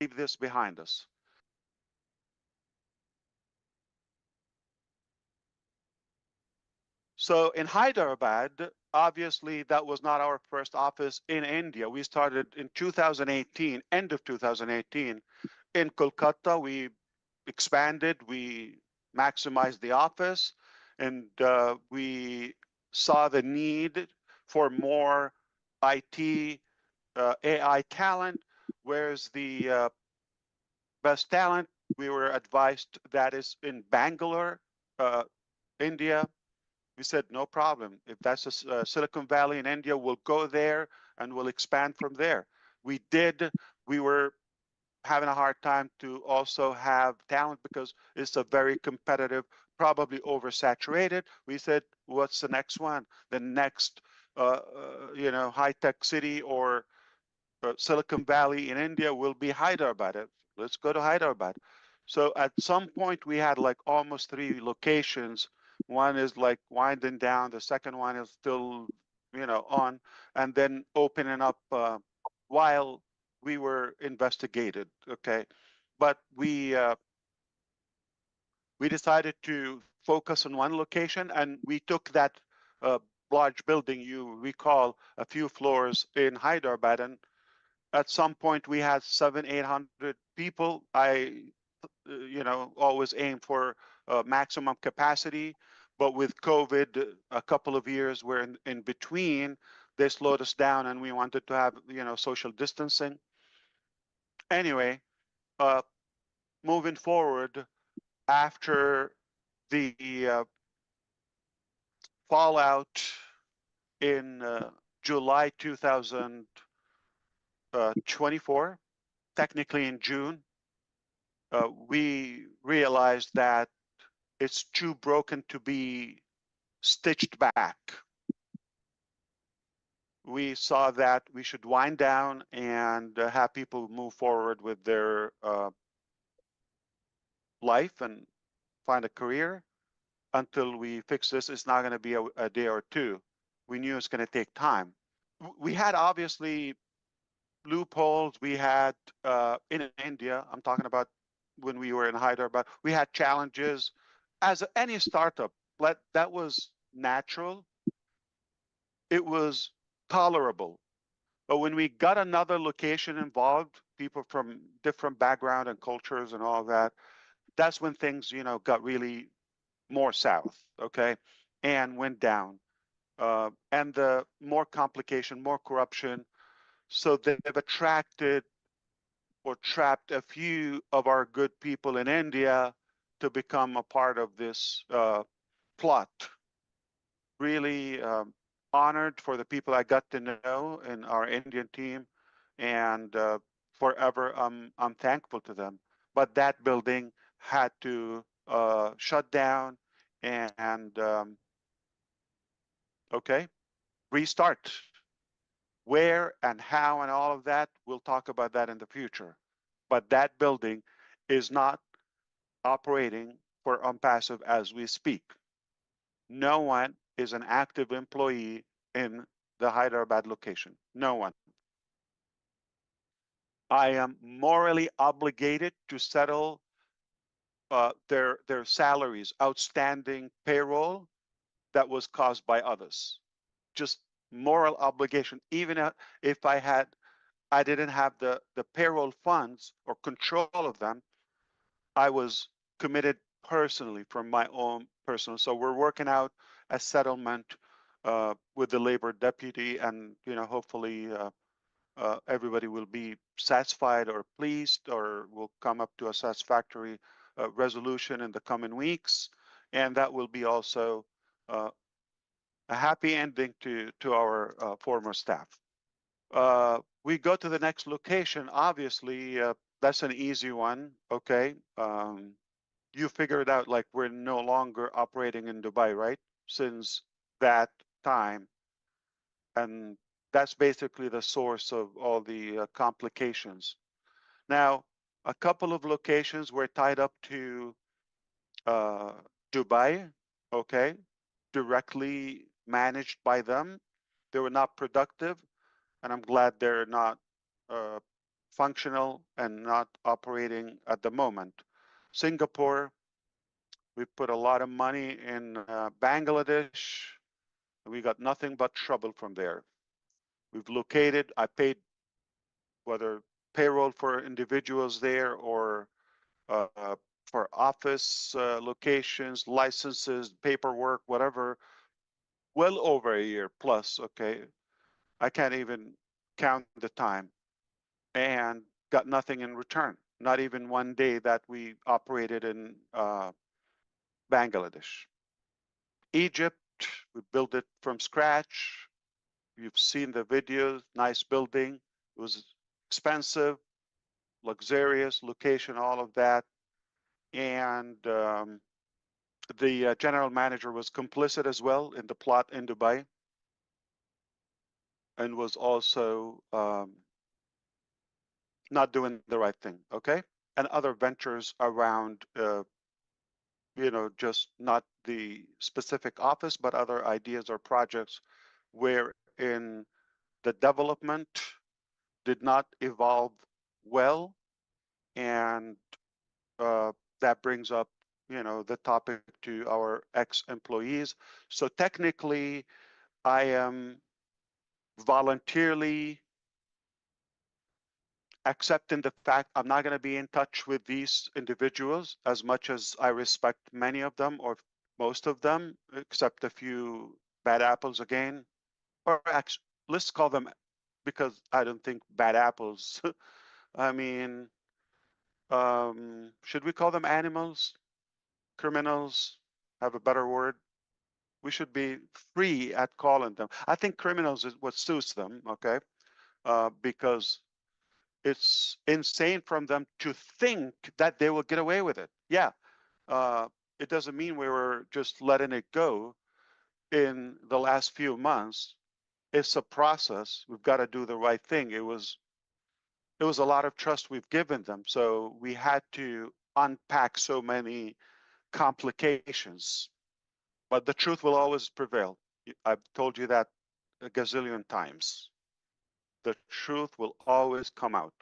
Leave this behind us. So in Hyderabad, obviously that was not our first office in India. We started in 2018, end of 2018. In Kolkata, we expanded, we maximized the office, and we saw the need for more IT, AI talent, whereas the best talent, we were advised that is in Bangalore, India. We said, no problem. If that's a Silicon Valley in India, we'll go there and we'll expand from there. We did. We were having a hard time to also have talent because it's a very competitive, probably oversaturated. We said, what's the next one? The next, high-tech city or Silicon Valley in India will be Hyderabad. Let's go to Hyderabad. So at some point we had like almost 3 locations. One is like winding down. The second one is still, on, and then opening up while we were investigated. Okay, but we decided to focus on one location, and we took that large building you recall a few floors in Hyderabad, and at some point we had 700-800 people. I always aim for maximum capacity, but with COVID a couple of years where in between they slowed us down and we wanted to have social distancing. Anyway, moving forward after the fallout in July 2024, technically in June, we realized that it's too broken to be stitched back. We saw that we should wind down and have people move forward with their life and find a career until we fix this. It's not going to be a day or two. We knew it's going to take time. We had obviously loopholes. We had in India, I'm talking about when we were in Hyderabad, we had challenges as any startup. That was natural. It was tolerable. But when we got another location involved, people from different background and cultures and all that, that's when things, got really more south, okay, and went down. And the more complication, more corruption. So they've attracted or trapped a few of our good people in India to become a part of this plot. Really honored for the people I got to know in our Indian team, and forever I'm thankful to them. But that building had to shut down and okay, restart. Where and how and all of that, we'll talk about that in the future. But that building is not operating for Unpassive as we speak. No one is an active employee in the Hyderabad location. No one. I am morally obligated to settle their salaries, outstanding payroll that was caused by others. Just moral obligation. Even if I didn't have the payroll funds or control of them, I was committed personally from my own personal. So we're working out a settlement with the labor deputy, and hopefully everybody will be satisfied or pleased, or will come up to a satisfactory resolution in the coming weeks, and that will be also a happy ending to our former staff. We go to the next location. Obviously, that's an easy one. Okay. You figured out like we're no longer operating in Dubai, right? Since that time. And that's basically the source of all the complications. Now, a couple of locations were tied up to Dubai, okay, directly managed by them. They were not productive, and I'm glad they're not functional and not operating at the moment. Singapore, we put a lot of money in Bangladesh. and we got nothing but trouble from there. We've located, I paid whether payroll for individuals there or for office locations, licenses, paperwork, whatever, well over a year plus, okay? I can't even count the time, and got nothing in return. Not even one day that we operated in Bangladesh. Egypt, we built it from scratch. You've seen the videos, nice building. It was expensive, luxurious location, all of that. And the general manager was complicit as well in the plot in Dubai, and was also not doing the right thing, okay? And other ventures around, just not the specific office, but other ideas or projects wherein the development did not evolve well. And that brings up, the topic to our ex-employees. So technically, I am voluntarily accepting the fact I'm not going to be in touch with these individuals, as much as I respect many of them or most of them, except a few bad apples again. Or actually, let's call them, because I don't think bad apples. I mean, should we call them animals? Criminals? Have a better word? We should be free at calling them. I think criminals is what suits them, okay? Because it's insane from them to think that they will get away with it. Yeah, it doesn't mean we were just letting it go in the last few months. It's a process. We've got to do the right thing. It was a lot of trust we've given them, so we had to unpack so many complications. But the truth will always prevail. I've told you that a gazillion times. The truth will always come out.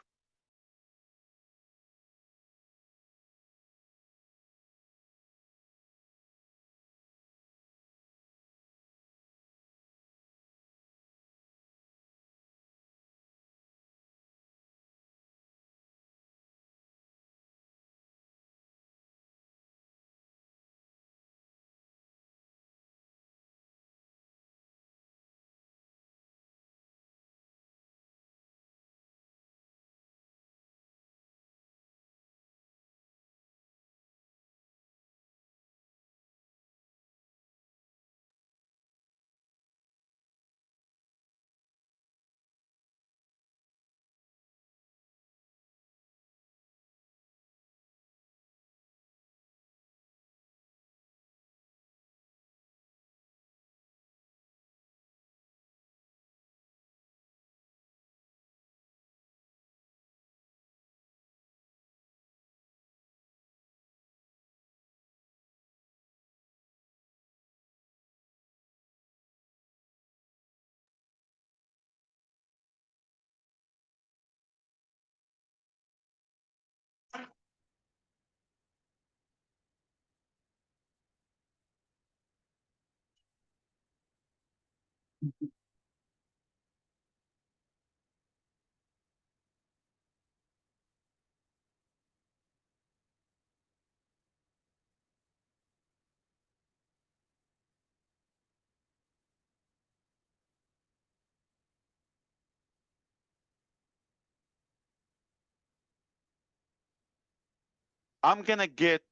I'm gonna get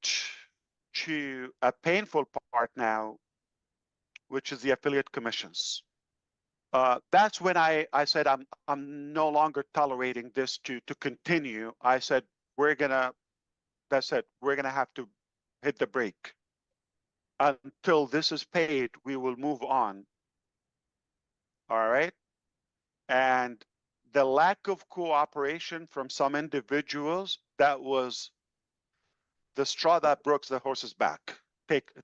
to a painful part now, which is the affiliate commissions. That's when I said I'm no longer tolerating this to continue. I said we're gonna have to hit the brake. Until this is paid, we will move on. All right. And the lack of cooperation from some individuals, that was the straw that broke the horse's back,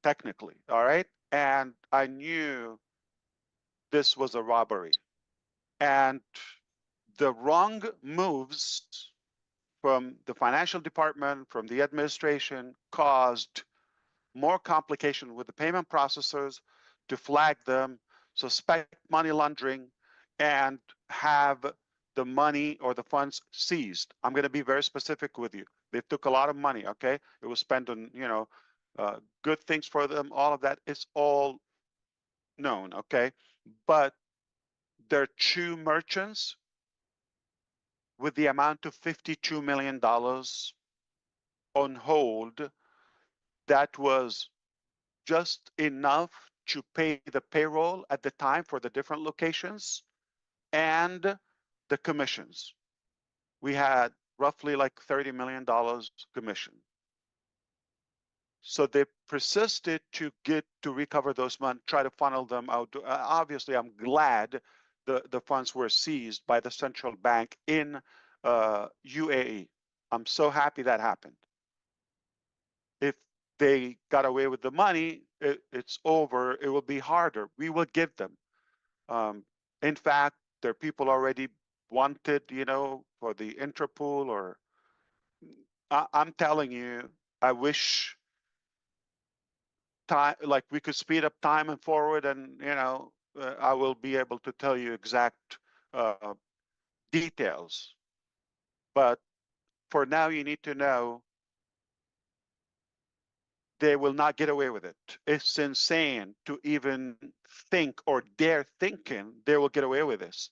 technically. All right. And I knew this was a robbery. And the wrong moves from the financial department, from the administration, caused more complication with the payment processors to flag them, suspect money laundering, and have the money or the funds seized. I'm going to be very specific with you. They took a lot of money. Okay, it was spent on good things for them. All of that is all known. Okay, but they're two merchants with the amount of $52 million on hold. That was just enough to pay the payroll at the time for the different locations and the commissions. We had roughly like $30 million commission. So they persisted to recover those money, try to funnel them out. Obviously, I'm glad the funds were seized by the central bank in UAE. I'm so happy that happened. If they got away with the money, it's over. It will be harder. We will give them. In fact, there are people already wanted, for the Interpol, or I'm telling you, I wish time, like we could speed up time and forward, and I will be able to tell you exact details. But for now, you need to know they will not get away with it. It's insane to even think or dare thinking they will get away with this.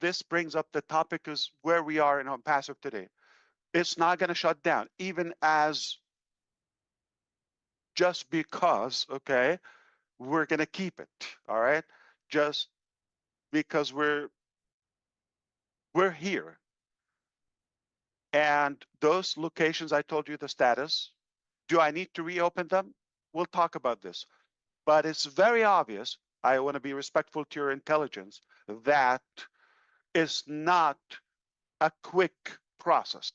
this brings up the topic is where we are in El Paso today. It's not going to shut down, even as just because, okay, we're going to keep it, all right? Just because we're here. And those locations, I told you the status. Do I need to reopen them? We'll talk about this. But it's very obvious, I want to be respectful to your intelligence, that is not a quick process.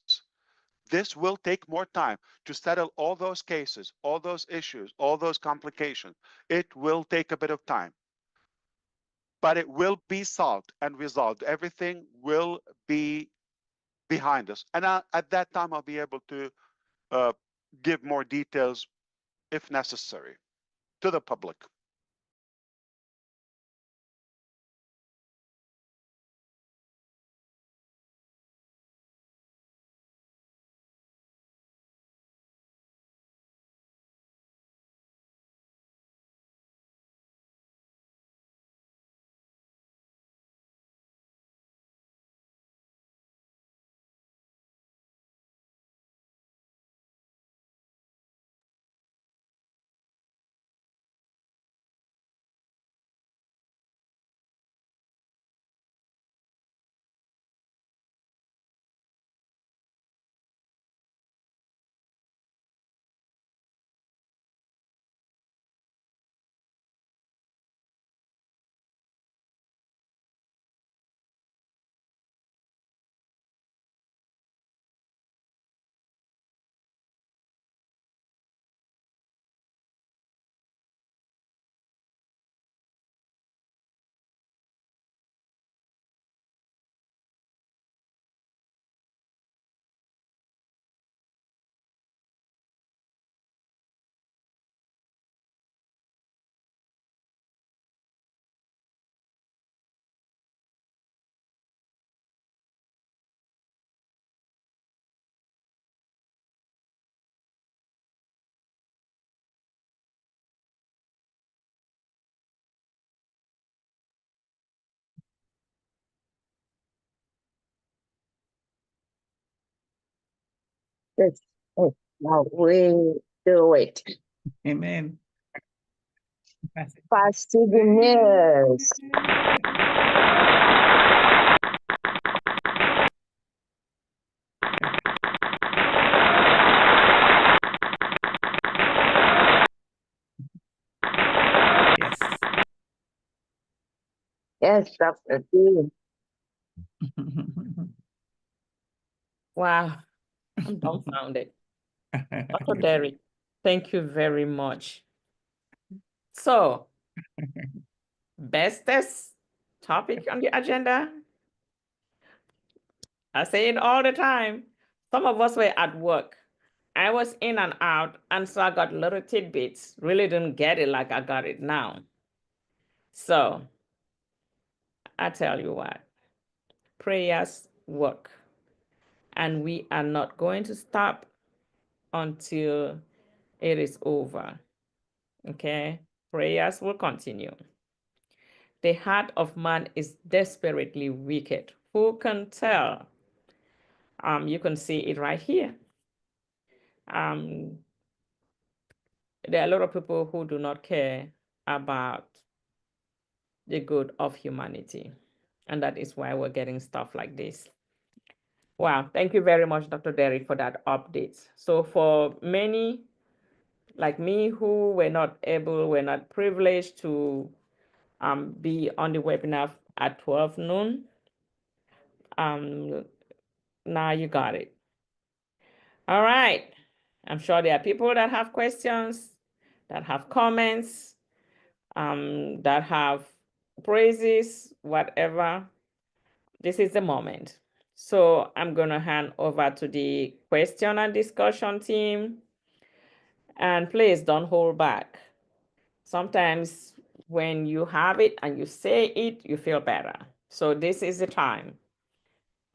This will take more time to settle all those cases, all those issues, all those complications. It will take a bit of time, but it will be solved and resolved. Everything will be behind us. And at that time, I'll be able to give more details if necessary to the public. Yes. Oh, now we do it. Amen. Pass to the next. Yes, Dr. D. Wow, I'm dumbfounded. Dr. Derek, thank you very much. So, bestest topic on the agenda? I say it all the time. Some of us were at work. I was in and out, and so I got little tidbits. Really didn't get it like I got it now. So, I tell you what, prayers work. And we are not going to stop until it is over. Okay? Prayers will continue. The heart of man is desperately wicked. Who can tell? You can see it right here. There are a lot of people who do not care about the good of humanity. And that is why we're getting stuff like this. Wow, thank you very much, Dr. Derek, for that update. So for many like me who were not privileged to be on the webinar at 12 noon, now you got it. All right. I'm sure there are people that have questions, that have comments, that have praises, whatever. This is the moment. So I'm going to hand over to the question and discussion team. And please don't hold back. Sometimes when you have it and you say it, you feel better. So this is the time.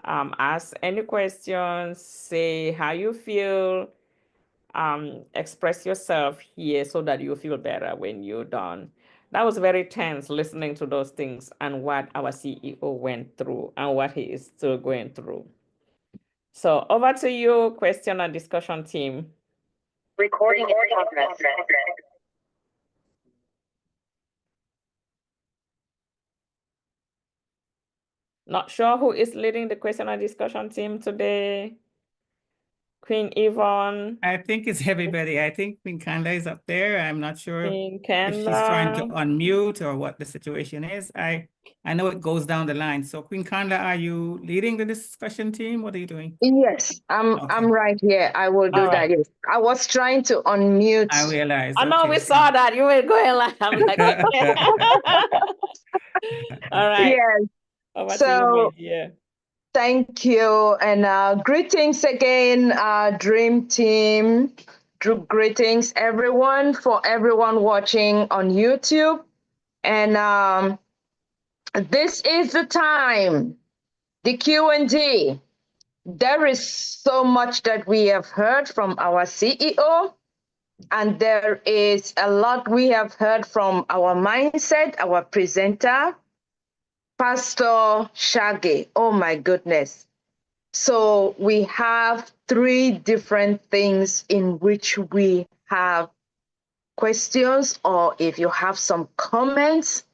Ask any questions, say how you feel, express yourself here so that you feel better when you're done. That was very tense listening to those things and what our CEO went through and what he is still going through. So over to you, question and discussion team. Recording in progress. Not sure who is leading the question and discussion team today. Queen Yvonne. I think it's everybody. I think Queen Kanda is up there. I'm not sure Queen if she's trying to Kanda. unmute or what the situation is. I know it goes down the line. So Queen Kanda, are you leading the discussion team? What are you doing? Yes, I'm Okay. right here. I will do All that. right. Yes. I was trying to unmute. I realized. I know okay. we saw that. You were going like, I'm like, okay. All right. Yes. Over to you, my dear. Thank you. And greetings again, Dream Team. Greetings, everyone, for everyone watching on YouTube. And this is the time, the Q&A. There is so much that we have heard from our CEO, and there is a lot we have heard from our mindset, our presenter, Pastor Shaggy. Oh my goodness. So we have 3 different things in which we have questions, or if you have some comments,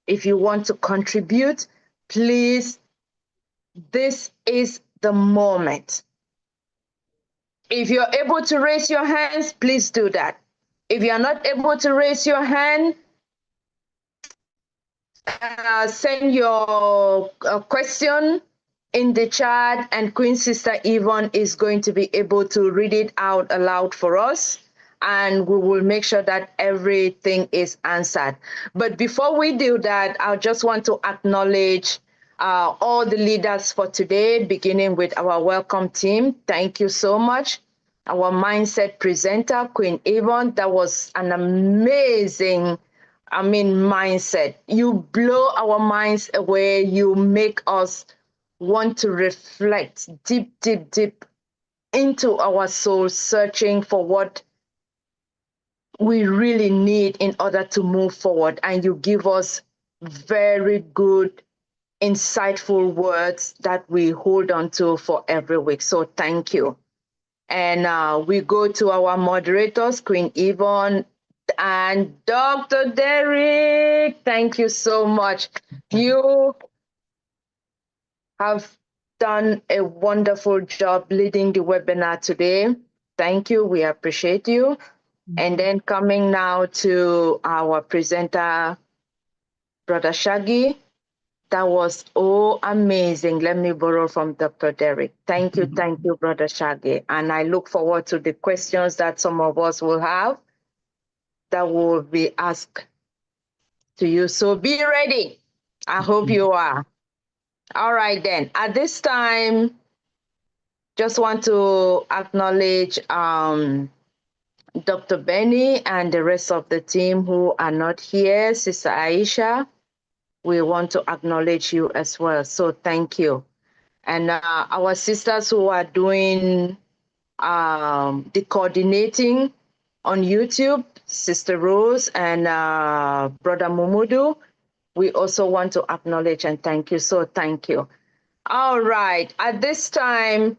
if you want to contribute, please, this is the moment. If you're able to raise your hands, please do that. If you're not able to raise your hand, send your question in the chat, and Queen Sister Yvonne is going to be able to read it out aloud for us, and we will make sure that everything is answered. But before we do that, I just want to acknowledge all the leaders for today, beginning with our welcome team. Thank you so much. Our mindset presenter, Queen Yvonne, that was an amazing mindset. You blow our minds away. You make us want to reflect deep, deep, deep into our souls, searching for what we really need in order to move forward. And you give us very good, insightful words that we hold on to for every week. So thank you. And we go to our moderators, Queen Yvonne and Dr. Derek. Thank you so much. You have done a wonderful job leading the webinar today. Thank you. We appreciate you. And then coming now to our presenter, Brother Shaggy. That was amazing. Let me borrow from Dr. Derek. Thank you, Brother Shaggy. And I look forward to the questions that some of us will have that will be asked to you. So be ready. I hope you are. All right, then. At this time, just want to acknowledge Dr. Benny and the rest of the team who are not here. Sister Aisha, we want to acknowledge you as well. So thank you. And our sisters who are doing the coordinating on YouTube, Sister Rose and Brother Mumudu, we also want to acknowledge and thank you. So thank you. All right. At this time,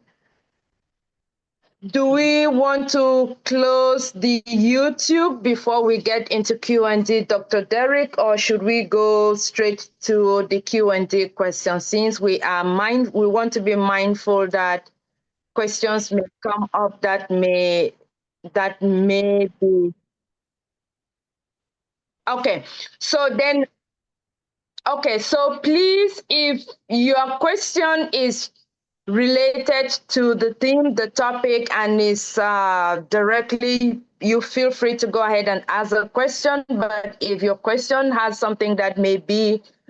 do we want to close the YouTube before we get into Q&A, Dr. Derek, or should we go straight to the Q&A questions? Since we want to be mindful that questions may come up that may be. Okay. So please, if your question is related to the theme, the topic, and is directly, you feel free to go ahead and ask a question. But if your question has something that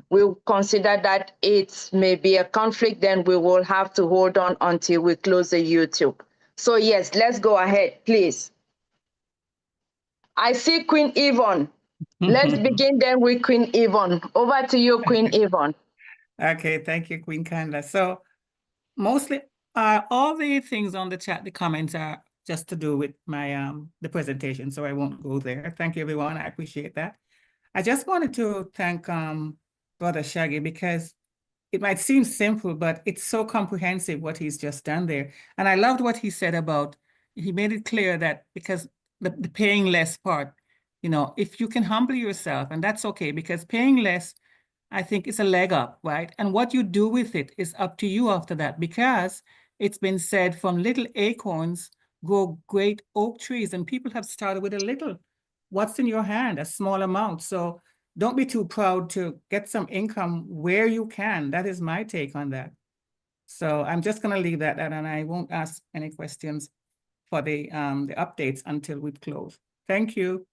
we'll consider that it may be a conflict, then we will have to hold on until we close the YouTube. So yes, let's go ahead, please. I see Queen Yvonne. Let's begin then with Queen Yvonne. Over to you, Queen Yvonne. Okay, thank you, Queen Kanda. So mostly all the things on the chat, the comments are just to do with my the presentation, so I won't go there. Thank you, everyone. I appreciate that. I just wanted to thank Brother Shaggy because it might seem simple, but it's so comprehensive what he's just done there. And I loved what he said about, he made it clear that because the paying less part, if you can humble yourself, and that's okay, because paying less, I think, is a leg up, right? And what you do with it is up to you after that, because it's been said from little acorns grow great oak trees, and people have started with a little. What's in your hand? A small amount. So don't be too proud to get some income where you can. That is my take on that. So I'm just going to leave that and I won't ask any questions for the updates until we close. Thank you.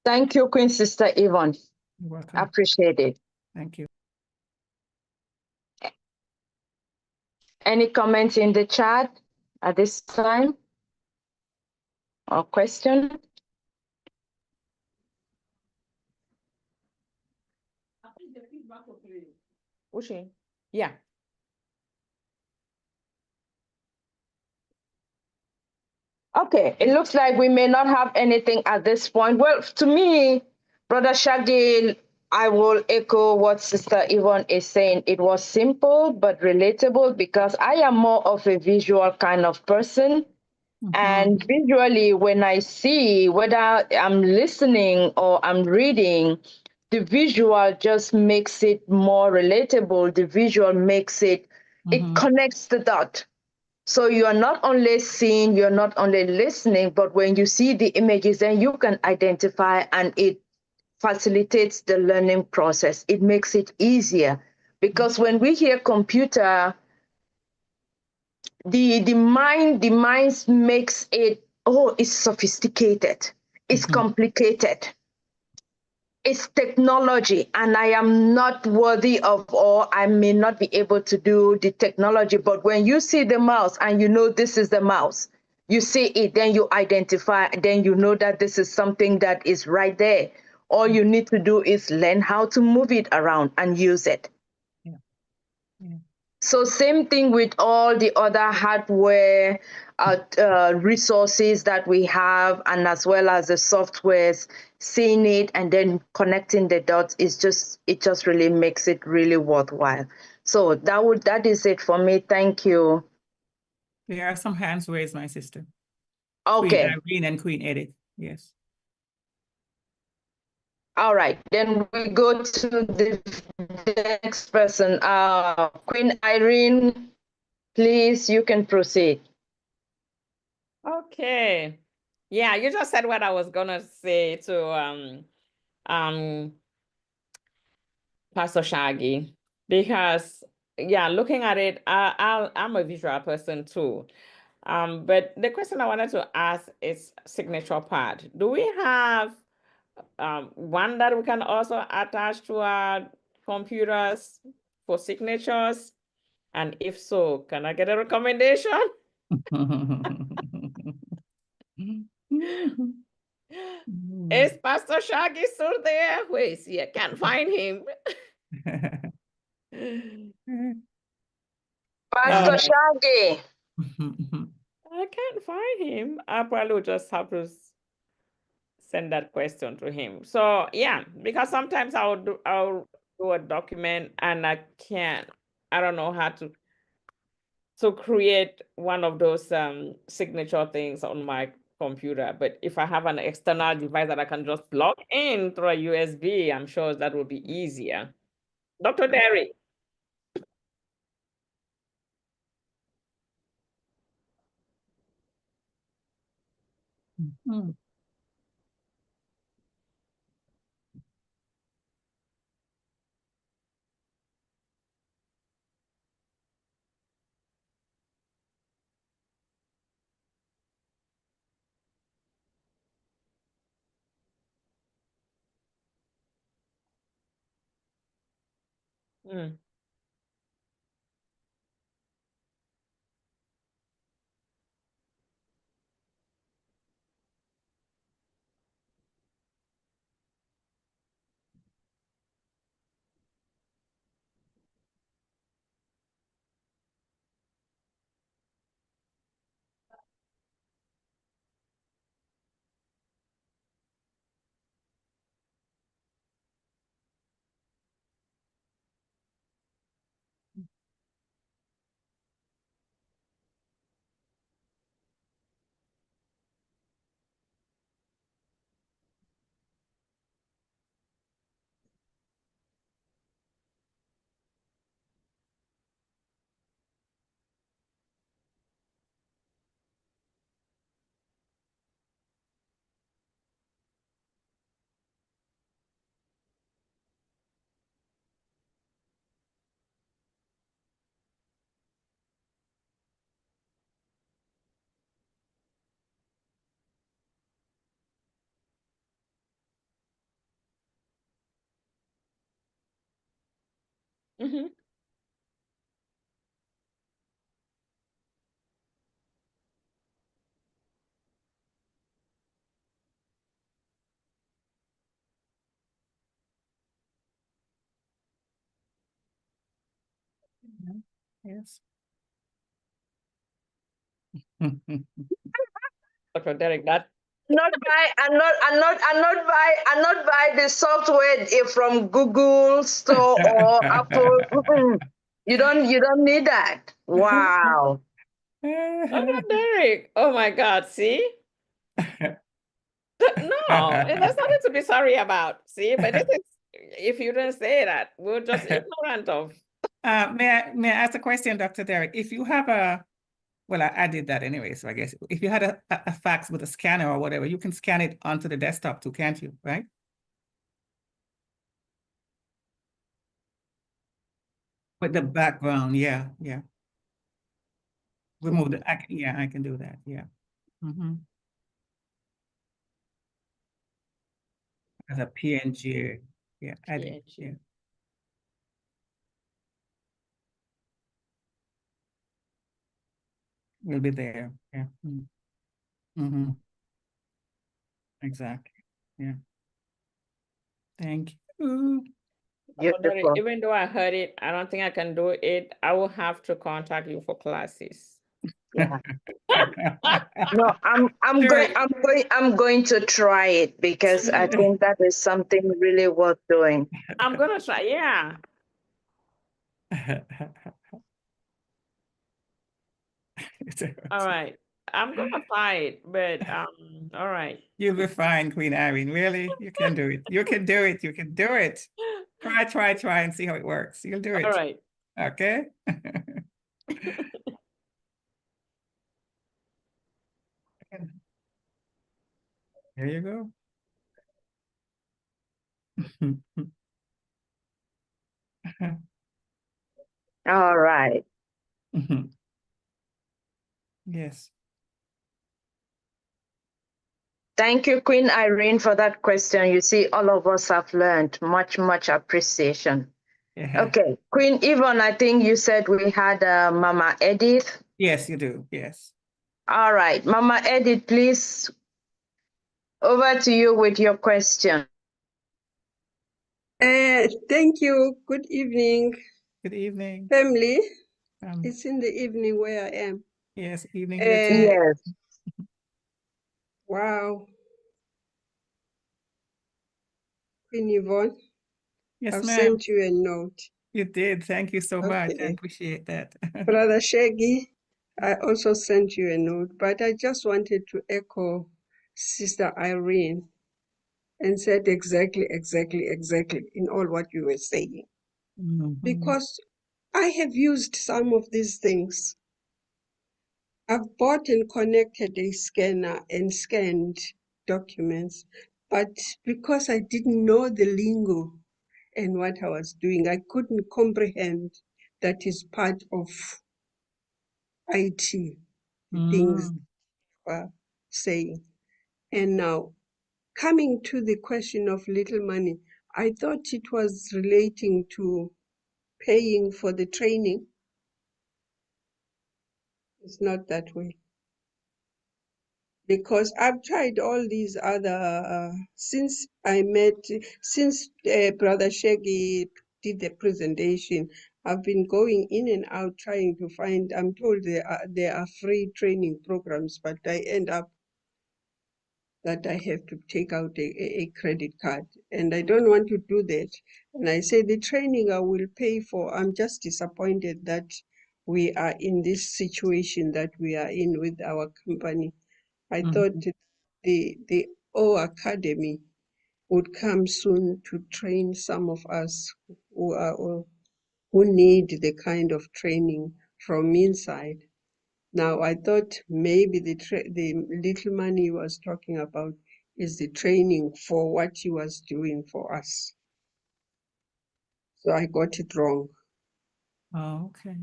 Thank you, Queen Sister Yvonne. You're welcome. Appreciate it. Thank you. Any comments in the chat at this time or question? Ushi. Yeah. Okay, it looks like we may not have anything at this point. Well, to me, Brother Shaggy, I will echo what Sister Yvonne is saying. It was simple but relatable because I am more of a visual kind of person. And visually, when I see, whether I'm listening or I'm reading, the visual just makes it more relatable. The visual makes it, it connects the dot. So you are not only seeing, you're not only listening, but when you see the images, then you can identify, and it facilitates the learning process. It makes it easier because when we hear computer, the mind makes it, oh, it's sophisticated, it's complicated, it's technology, and I am not worthy of, or I may not be able to do the technology. But when you see the mouse and you know this is the mouse, you see it, then you identify, then you know that this is something that is right there. All you need to do is learn how to move it around and use it. So same thing with all the other hardware resources that we have, and as well as the softwares, seeing it and then connecting the dots is just, it just really makes it really worthwhile. So that is it for me. Thank you. There are some hands raised, my sister. Okay. Queen Irene and Queen Edith. Yes. All right, then we go to the next person. Queen Irene, please, you can proceed. Okay. Yeah, you just said what I was gonna say to Pastor Shaggy, because yeah, looking at it, I'm a visual person too. But the question I wanted to ask is signature part. Do we have one that we can also attach to our computers for signatures? And if so, can I get a recommendation? Is Pastor Shaggy still there? Where is he? I can't find him. Pastor Shaggy. I can't find him. I probably would just have to send that question to him. So yeah, because sometimes I'll do a document and I don't know how to create one of those signature things on my computer. But if I have an external device that I can just plug in through a USB, I'm sure that will be easier. Dr. Derry. Mm. Mhm. Yes. Dr. Derek, that Not buy and not buy the software from Google Store or Apple. You don't need that. Wow. Dr. Derek. Oh my God, see? No, and there's nothing to be sorry about. See, but this is if you don't say that, we're just ignorant of. May I ask a question, Dr. Derek? If you have well, I did that anyway, so I guess if you had a fax with a scanner or whatever, you can scan it onto the desktop too, can't you? Right? With the background, yeah. Remove the, I can do that, yeah. As a PNG, yeah, I did, yeah. Will be there, yeah. Exactly, yeah. Thank you. Beautiful. Even though I heard it, I don't think I can do it. I will have to contact you for classes. Yeah. No, I'm going to try it because I think that is something really worth doing. I'm gonna try, yeah. All right. I'm gonna try it, but all right. You'll be fine, Queen Irene. Really? You can do it. You can do it. You can do it. Try and see how it works. You'll do it. All right. Okay? There you go. All right. Yes. Thank you, Queen Irene, for that question. You see, all of us have learned much appreciation. Yeah. Okay, Queen Yvonne, I think you said we had Mama Edith. Yes, you do. Yes. All right, Mama Edith, please, over to you with your question. Thank you. Good evening. Good evening. Family. It's in the evening where I am. Yes, evening here too. Yes. Wow. Queen Yvonne. Yes, I've ma'am. sent you a note. You did. Thank you so much. I Okay. appreciate that. Brother Shaggy, I also sent you a note, but I just wanted to echo Sister Irene and said exactly in all what you were saying. Because I have used some of these things. I've bought and connected a scanner and scanned documents, but because I didn't know the lingo and what I was doing, I couldn't comprehend that is part of IT, the things were saying. And now, coming to the question of little money, I thought it was relating to paying for the training. It's not that way. Because I've tried all these other, since Brother Shaggy did the presentation, I've been going in and out trying to find, I'm told there are free training programs, but I end up that I have to take out a credit card, and I don't want to do that. And I say the training I will pay for, I'm just disappointed that we are in this situation that we are in with our company. I thought the O Academy would come soon to train some of us who need the kind of training from inside. Now, I thought maybe the little money he was talking about is the training for what he was doing for us. So I got it wrong. Oh, okay.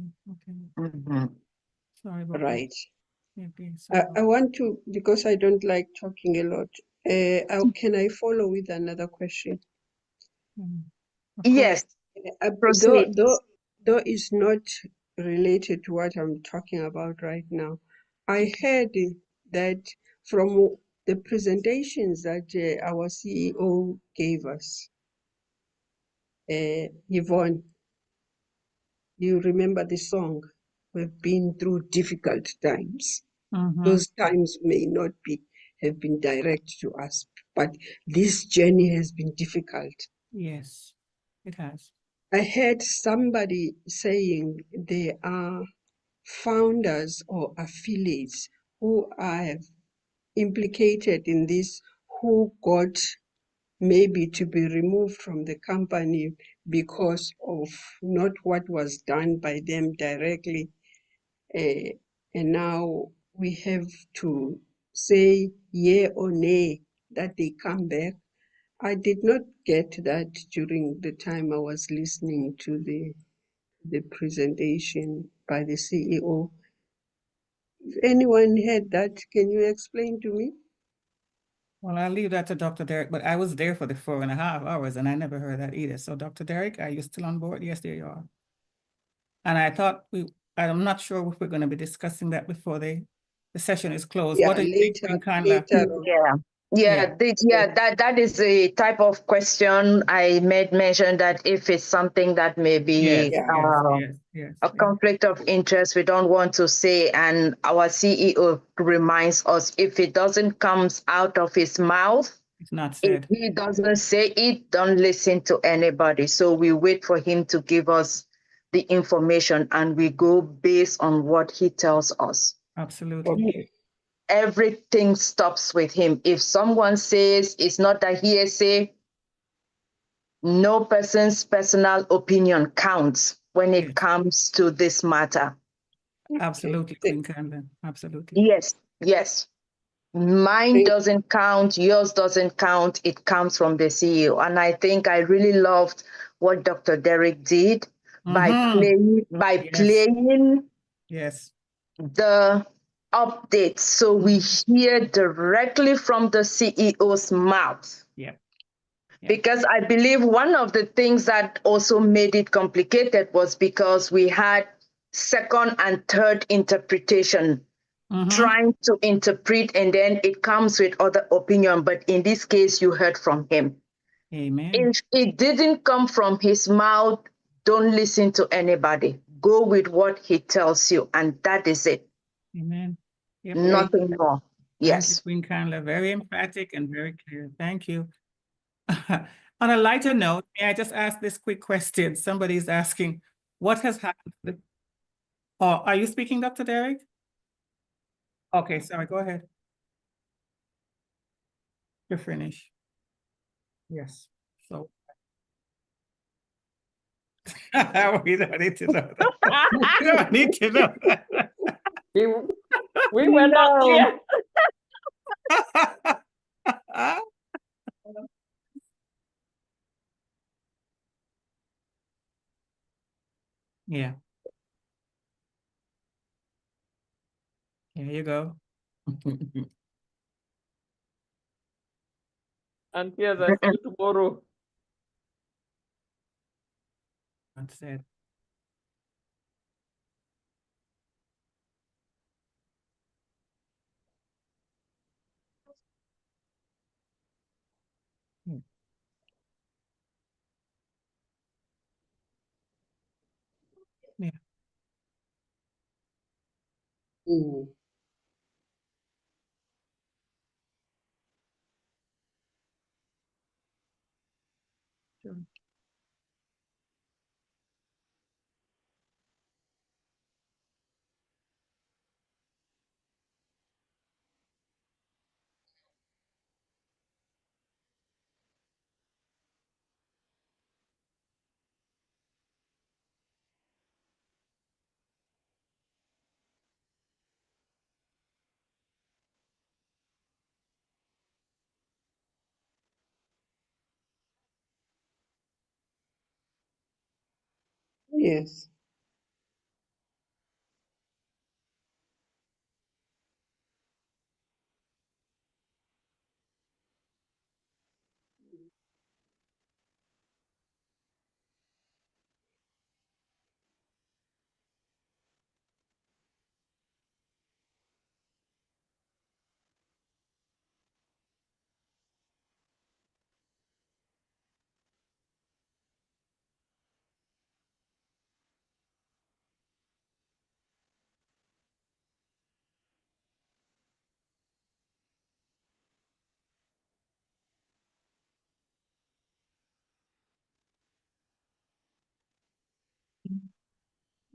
Sorry about Right. that. I want to, because I don't like talking a lot, can I follow with another question? Yes. Though, Proceed. though it's not related to what I'm talking about right now, I heard that from the presentations that our CEO gave us, Yvonne, you remember the song, "We've been through difficult times." Those times may not have been direct to us, but this journey has been difficult. Yes, it has. I heard somebody saying there are founders or affiliates who are implicated in this, who got maybe to be removed from the company because of not what was done by them directly. And now we have to say yea or nay that they come back. I did not get that during the time I was listening to the presentation by the CEO. If anyone heard that, can you explain to me? Well, I'll leave that to Dr. Derek, but I was there for the 4.5 hours and I never heard that either. So Dr. Derek, are you still on board? Yes, there you are. And I thought I'm not sure if we're going to be discussing that before the session is closed. Yeah, What do you think, later, Queen Kandla? later on. That is the type of question I made mention that if it's something that may be a conflict of interest, we don't want to say, and our CEO reminds us if it doesn't come out of his mouth, it's not said. If he doesn't say it, don't listen to anybody. So we wait for him to give us the information and we go based on what he tells us. Absolutely. Everything stops with him. If someone says it's not a hearsay, no person's personal opinion counts when it comes to this matter. Absolutely, Queen Kandla. Absolutely. Yes. Mine doesn't count, yours doesn't count. It comes from the CEO. And I think I really loved what Dr. Derek did by playing the updates, so we hear directly from the CEO's mouth. Because I believe one of the things that also made it complicated was because we had second and third interpretation, trying to interpret, and then it comes with other opinion. But in this case, you heard from him. Amen. If it didn't come from his mouth, don't listen to anybody. Go with what he tells you, and that is it. Amen. Yep. Nothing more. Thank you, Queen Kandla. Very emphatic and very clear. Thank you. On a lighter note, may I just ask this quick question? Somebody's asking, what has happened? Oh, are you speaking, Dr. Derek? Okay, sorry, go ahead. You're finished. Yes. So we don't need to know that. We don't need to know that. We were not clear. Yeah. Here you go. And Pierre, I see you tomorrow. That's it. Yeah. Sure. Yes.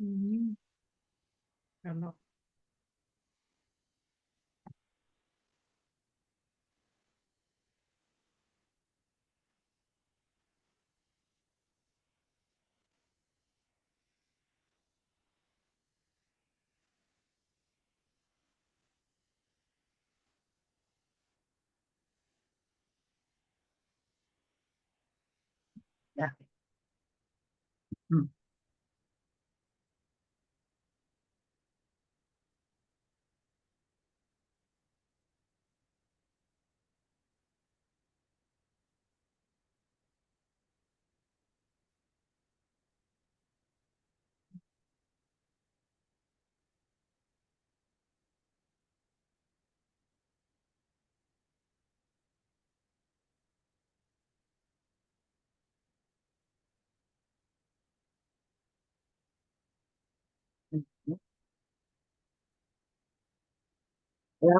Mhm. Hello. Yeah. Mm. Mhm. Yeah.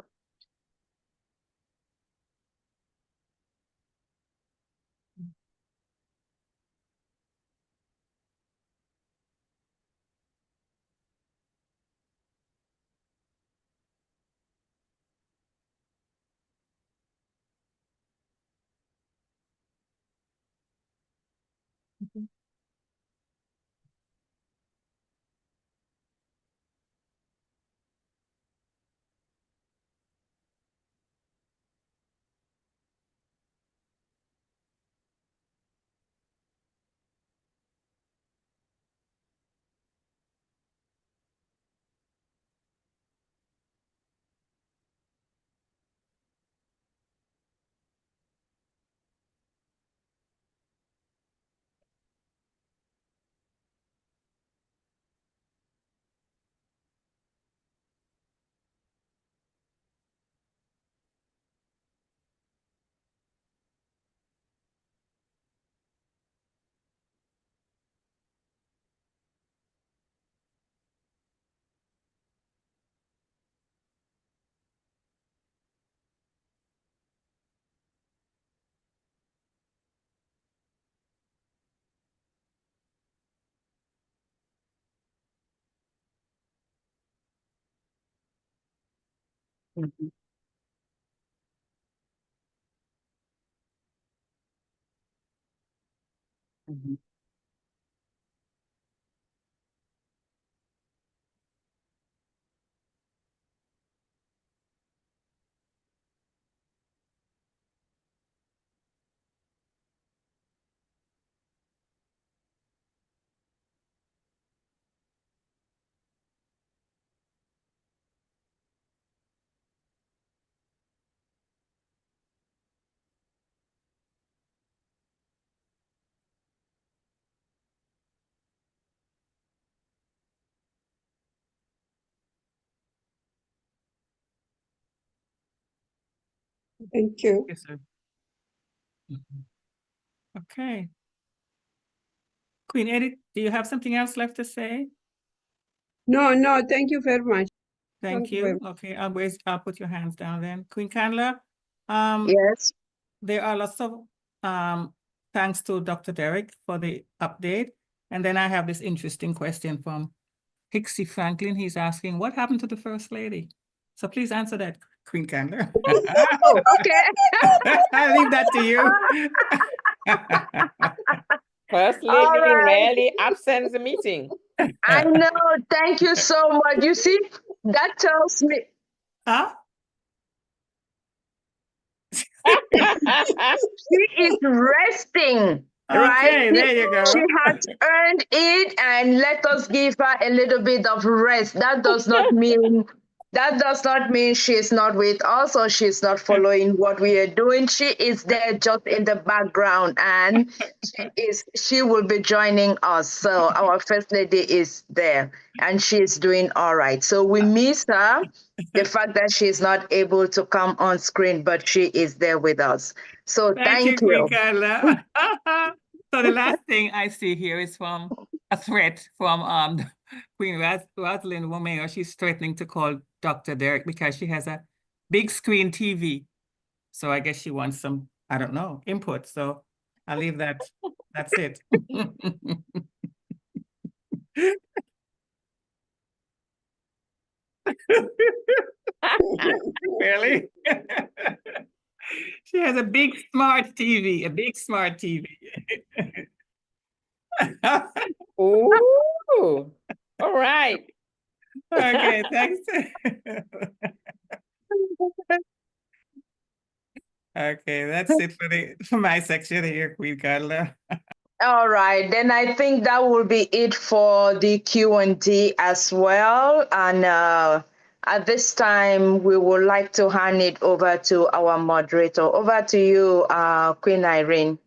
Mhm. Mhm. Mhm. Thank you. Yes, sir. Mhm. Okay. Queen Edith, do you have something else left to say? No, no, thank you very much. Thank Thank you very you. much. Okay, I'll put your hands down then. Queen Candler, um, Yes. there are lots of thanks to Dr. Derek for the update. And then I have this interesting question from Pixie Franklin. He's asking, what happened to the First Lady? So please answer that, Queen Candler. Oh, okay. I'll leave that to you. First All lady right. rarely absents the meeting. I know. Thank you so much. You see, that tells me Huh? she is resting, right? Okay, there you She go. has earned it, and let us give her a little bit of rest. That does not mean she's not with us or she's not following what we are doing. She is there just in the background, and she will be joining us. So our first lady is there and she's doing all right. So we miss her. The fact that she's not able to come on screen, but she is there with us. So Thank you, thank Queen you. Carla. So the last thing I see here is from a threat from Queen Rosalind Womeo. She's threatening to call Dr. Derek because she has a big screen TV. So I guess she wants some, I don't know, input. So I'll leave that. That's it. Really? She has a big smart TV, a big smart TV. Ooh. All right. Okay, thanks. Okay, that's it for my section here, Queen Carla. All right, then I think that will be it for the Q&A as well. And at this time, we would like to hand it over to our moderator. Over to you, Queen Irene.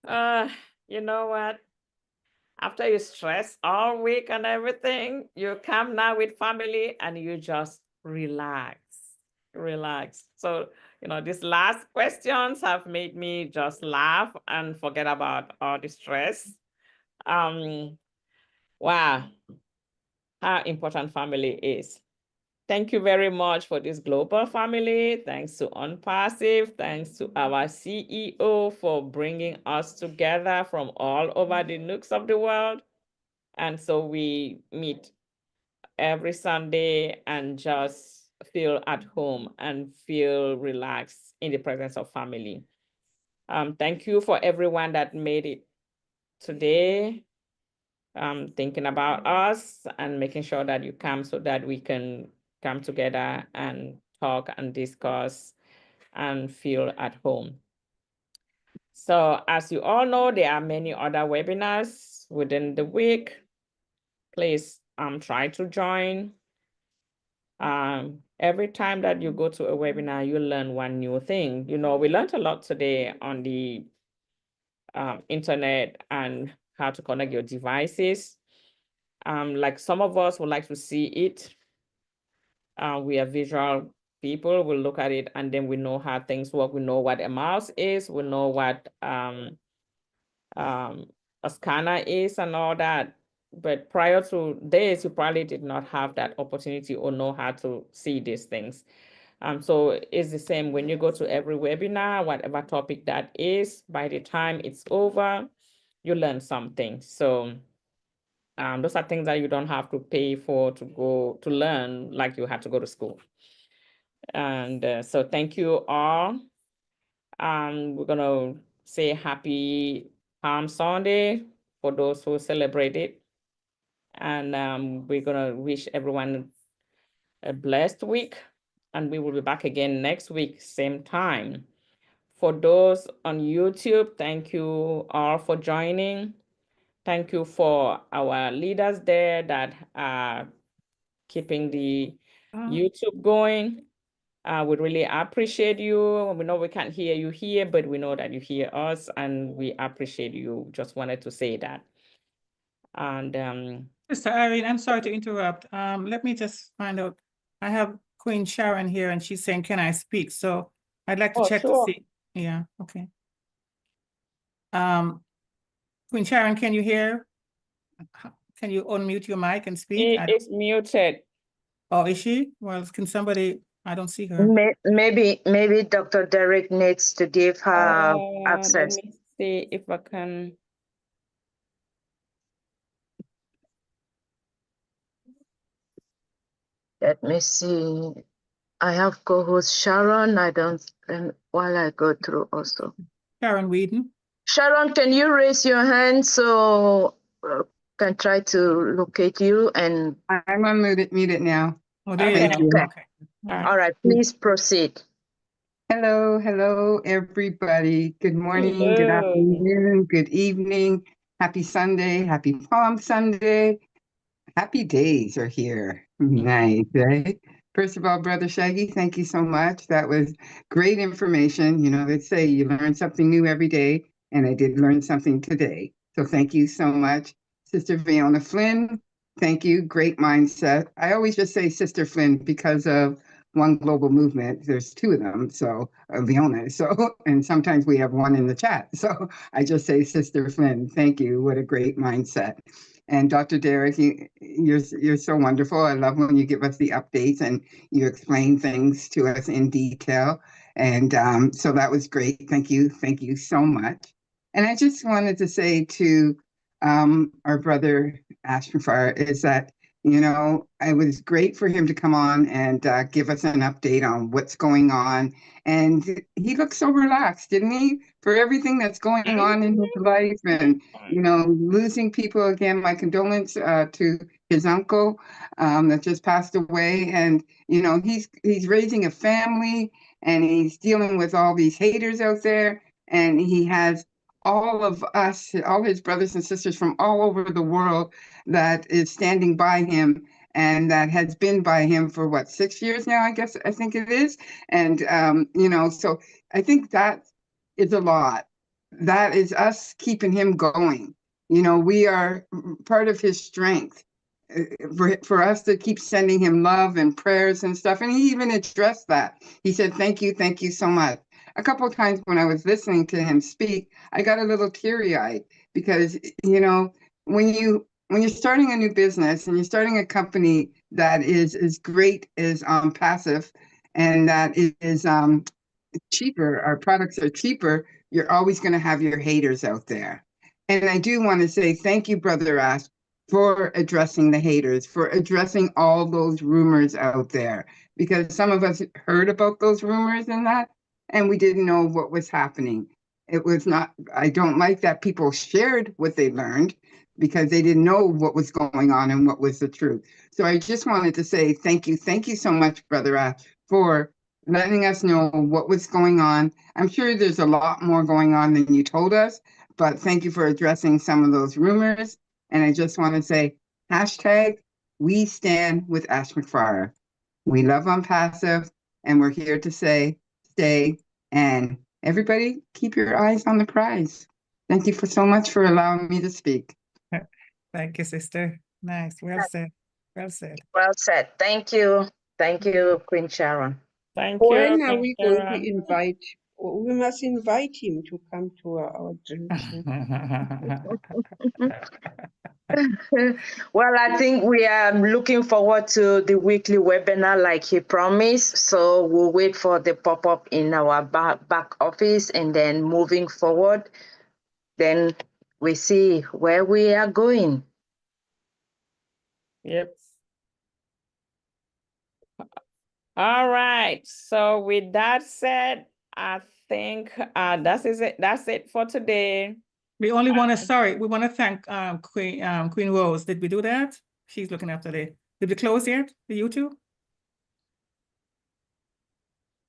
You know what? After you stress all week and everything, you come now with family and you just relax. Relax. So, these last questions have made me just laugh and forget about all the stress. Wow, how important family is. Thank you very much for this global family. Thanks to Unpassive. Thanks to our CEO for bringing us together from all over the nooks of the world. And so we meet every Sunday and just feel at home and feel relaxed in the presence of family. Thank you for everyone that made it today, thinking about us and making sure that you come so that we can come together and talk and discuss and feel at home. So as you all know, there are many other webinars within the week. Please try to join. Every time that you go to a webinar, you learn one new thing. We learned a lot today on the internet and how to connect your devices. Like some of us would like to see it. We are visual people. We'll look at it and then we know how things work. We know what a mouse is. We know what a scanner is and all that. But prior to this, you probably did not have that opportunity or know how to see these things. So it's the same when you go to every webinar, whatever topic that is, by the time it's over, you learn something. So those are things that you don't have to pay for to go to learn like you had to go to school. And so thank you all. We're gonna say happy Palm Sunday for those who celebrate it. And we're gonna wish everyone a blessed week. And we will be back again next week, same time. For those on YouTube, thank you all for joining. Thank you for our leaders there that are keeping the YouTube going. We really appreciate you. We know we can't hear you here, but we know that you hear us and we appreciate you. Just wanted to say that. And Mr. Irene, I'm sorry to interrupt. Let me just find out. I have Queen Sharon here and she's saying, can I speak? So I'd like to check to see. Yeah, okay. Queen Sharon, can you hear? Can you unmute your mic and speak? It's muted. Oh, is she? Well, can somebody, I don't see her. Maybe Dr. Derek needs to give her access. Let me see if I can. Let me see. I have co-host Sharon. While I go through also. Sharon Whedon. Sharon, can you raise your hand so can try to locate you? And I'm muted now. Oh, there Thank you you. go. Okay. All right, please proceed. Hello, everybody. Good morning, good afternoon, good evening. Happy Sunday, happy Palm Sunday. Happy days are here. Nice, right? First of all, Brother Shaggy, thank you so much. That was great information. They say you learn something new every day, and I did learn something today. So thank you so much. Sister Fiona Flynn, thank you. Great mindset. I always just say Sister Flynn because of One Global Movement. There's two of them, so Fiona. And sometimes we have one in the chat. So I just say Sister Flynn. Thank you. What a great mindset. And Dr. Derek, you're so wonderful. I love when you give us the updates and you explain things to us in detail. And so that was great. Thank you so much. And I just wanted to say to our brother Ashfire is that You know, it was great for him to come on and give us an update on what's going on. And he looked so relaxed, didn't he? For everything that's going on in his life and, you know, losing people again. My condolence to his uncle that just passed away. And, you know, he's raising a family and he's dealing with all these haters out there. And he has all of us, all his brothers and sisters from all over the world that is standing by him and that has been by him for what, 6 years now, I think it is. And, you know, so I think that is a lot. That is us keeping him going. You know, we are part of his strength. For us to keep sending him love and prayers and stuff. And he even addressed that. He said, thank you so much. A couple of times when I was listening to him speak, I got a little teary-eyed because, you know, when you're starting a new business and you're starting a company that is as great as Passive and that is cheaper, our products are cheaper, you're always going to have your haters out there. And I do want to say thank you, Brother Ash, for addressing the haters, for addressing all those rumors out there, because some of us heard about those rumors and that, and we didn't know what was happening. It was not, I don't like that people shared what they learned because they didn't know what was going on and what was the truth. So I just wanted to say thank you so much, Brother Ash, for letting us know what was going on. I'm sure there's a lot more going on than you told us, but thank you for addressing some of those rumors. And I just want to say, hashtag, we stand with Ash McFarland. We love Passive, and we're here to say, stay, and everybody keep your eyes on the prize. Thank you so much for allowing me to speak. Thank you, sister. Nice. Well said. Well said. Well said. Thank you. Thank you, Queen Sharon. Thank you. When are Queen we going to Sharon. invite? We must invite him to come to our dream team. Well, I think we are looking forward to the weekly webinar like he promised. So we'll wait for the pop-up in our back office, and then moving forward, then we see where we are going. Yep. All right. So with that said, I think that's it. That's it for today. We only want to, we want to thank Queen Rose. Did we do that? She's looking after did we close yet, the YouTube?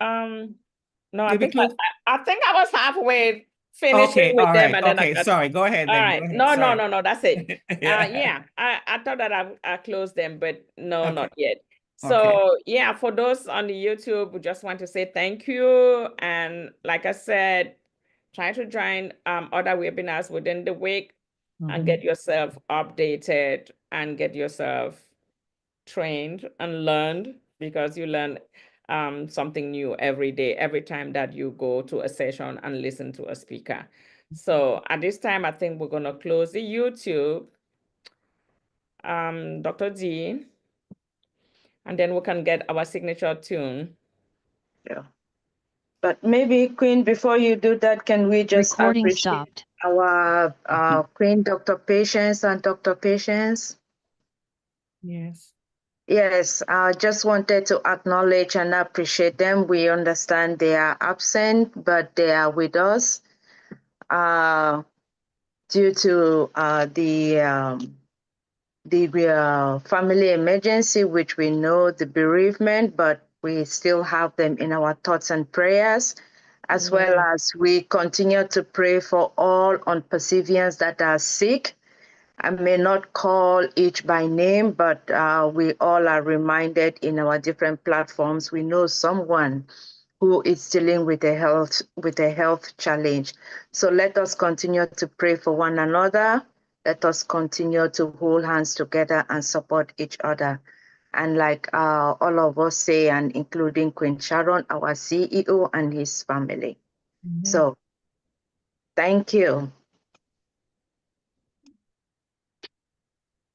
No, I think I was halfway finishing okay, with them. Right. And then then sorry, go ahead. All then. right. Go ahead. No, that's it. Yeah. I thought that I closed them, but no, Okay. not yet. So yeah, for those on the YouTube, we just want to say thank you. And like I said, try to join other webinars within the week and get yourself updated and get yourself trained and learned, because you learn something new every day, every time that you go to a session and listen to a speaker. So at this time, I think we're gonna close the YouTube, Dr. D, and then we can get our signature tune. Yeah. But maybe, Queen, before you do that, can we just appreciate our Queen, Dr. Patience and Dr. Patience? Yes. Yes, I just wanted to acknowledge and appreciate them. We understand they are absent, but they are with us due to the family emergency, which we know, the bereavement, but we still have them in our thoughts and prayers, as well as we continue to pray for all on Perseverance that are sick. I may not call each by name, but we all are reminded in our different platforms. We know someone who is dealing with a health challenge. So let us continue to pray for one another. Let us continue to hold hands together and support each other. And like all of us say, and including Queen Sharon, our CEO and his family. So thank you.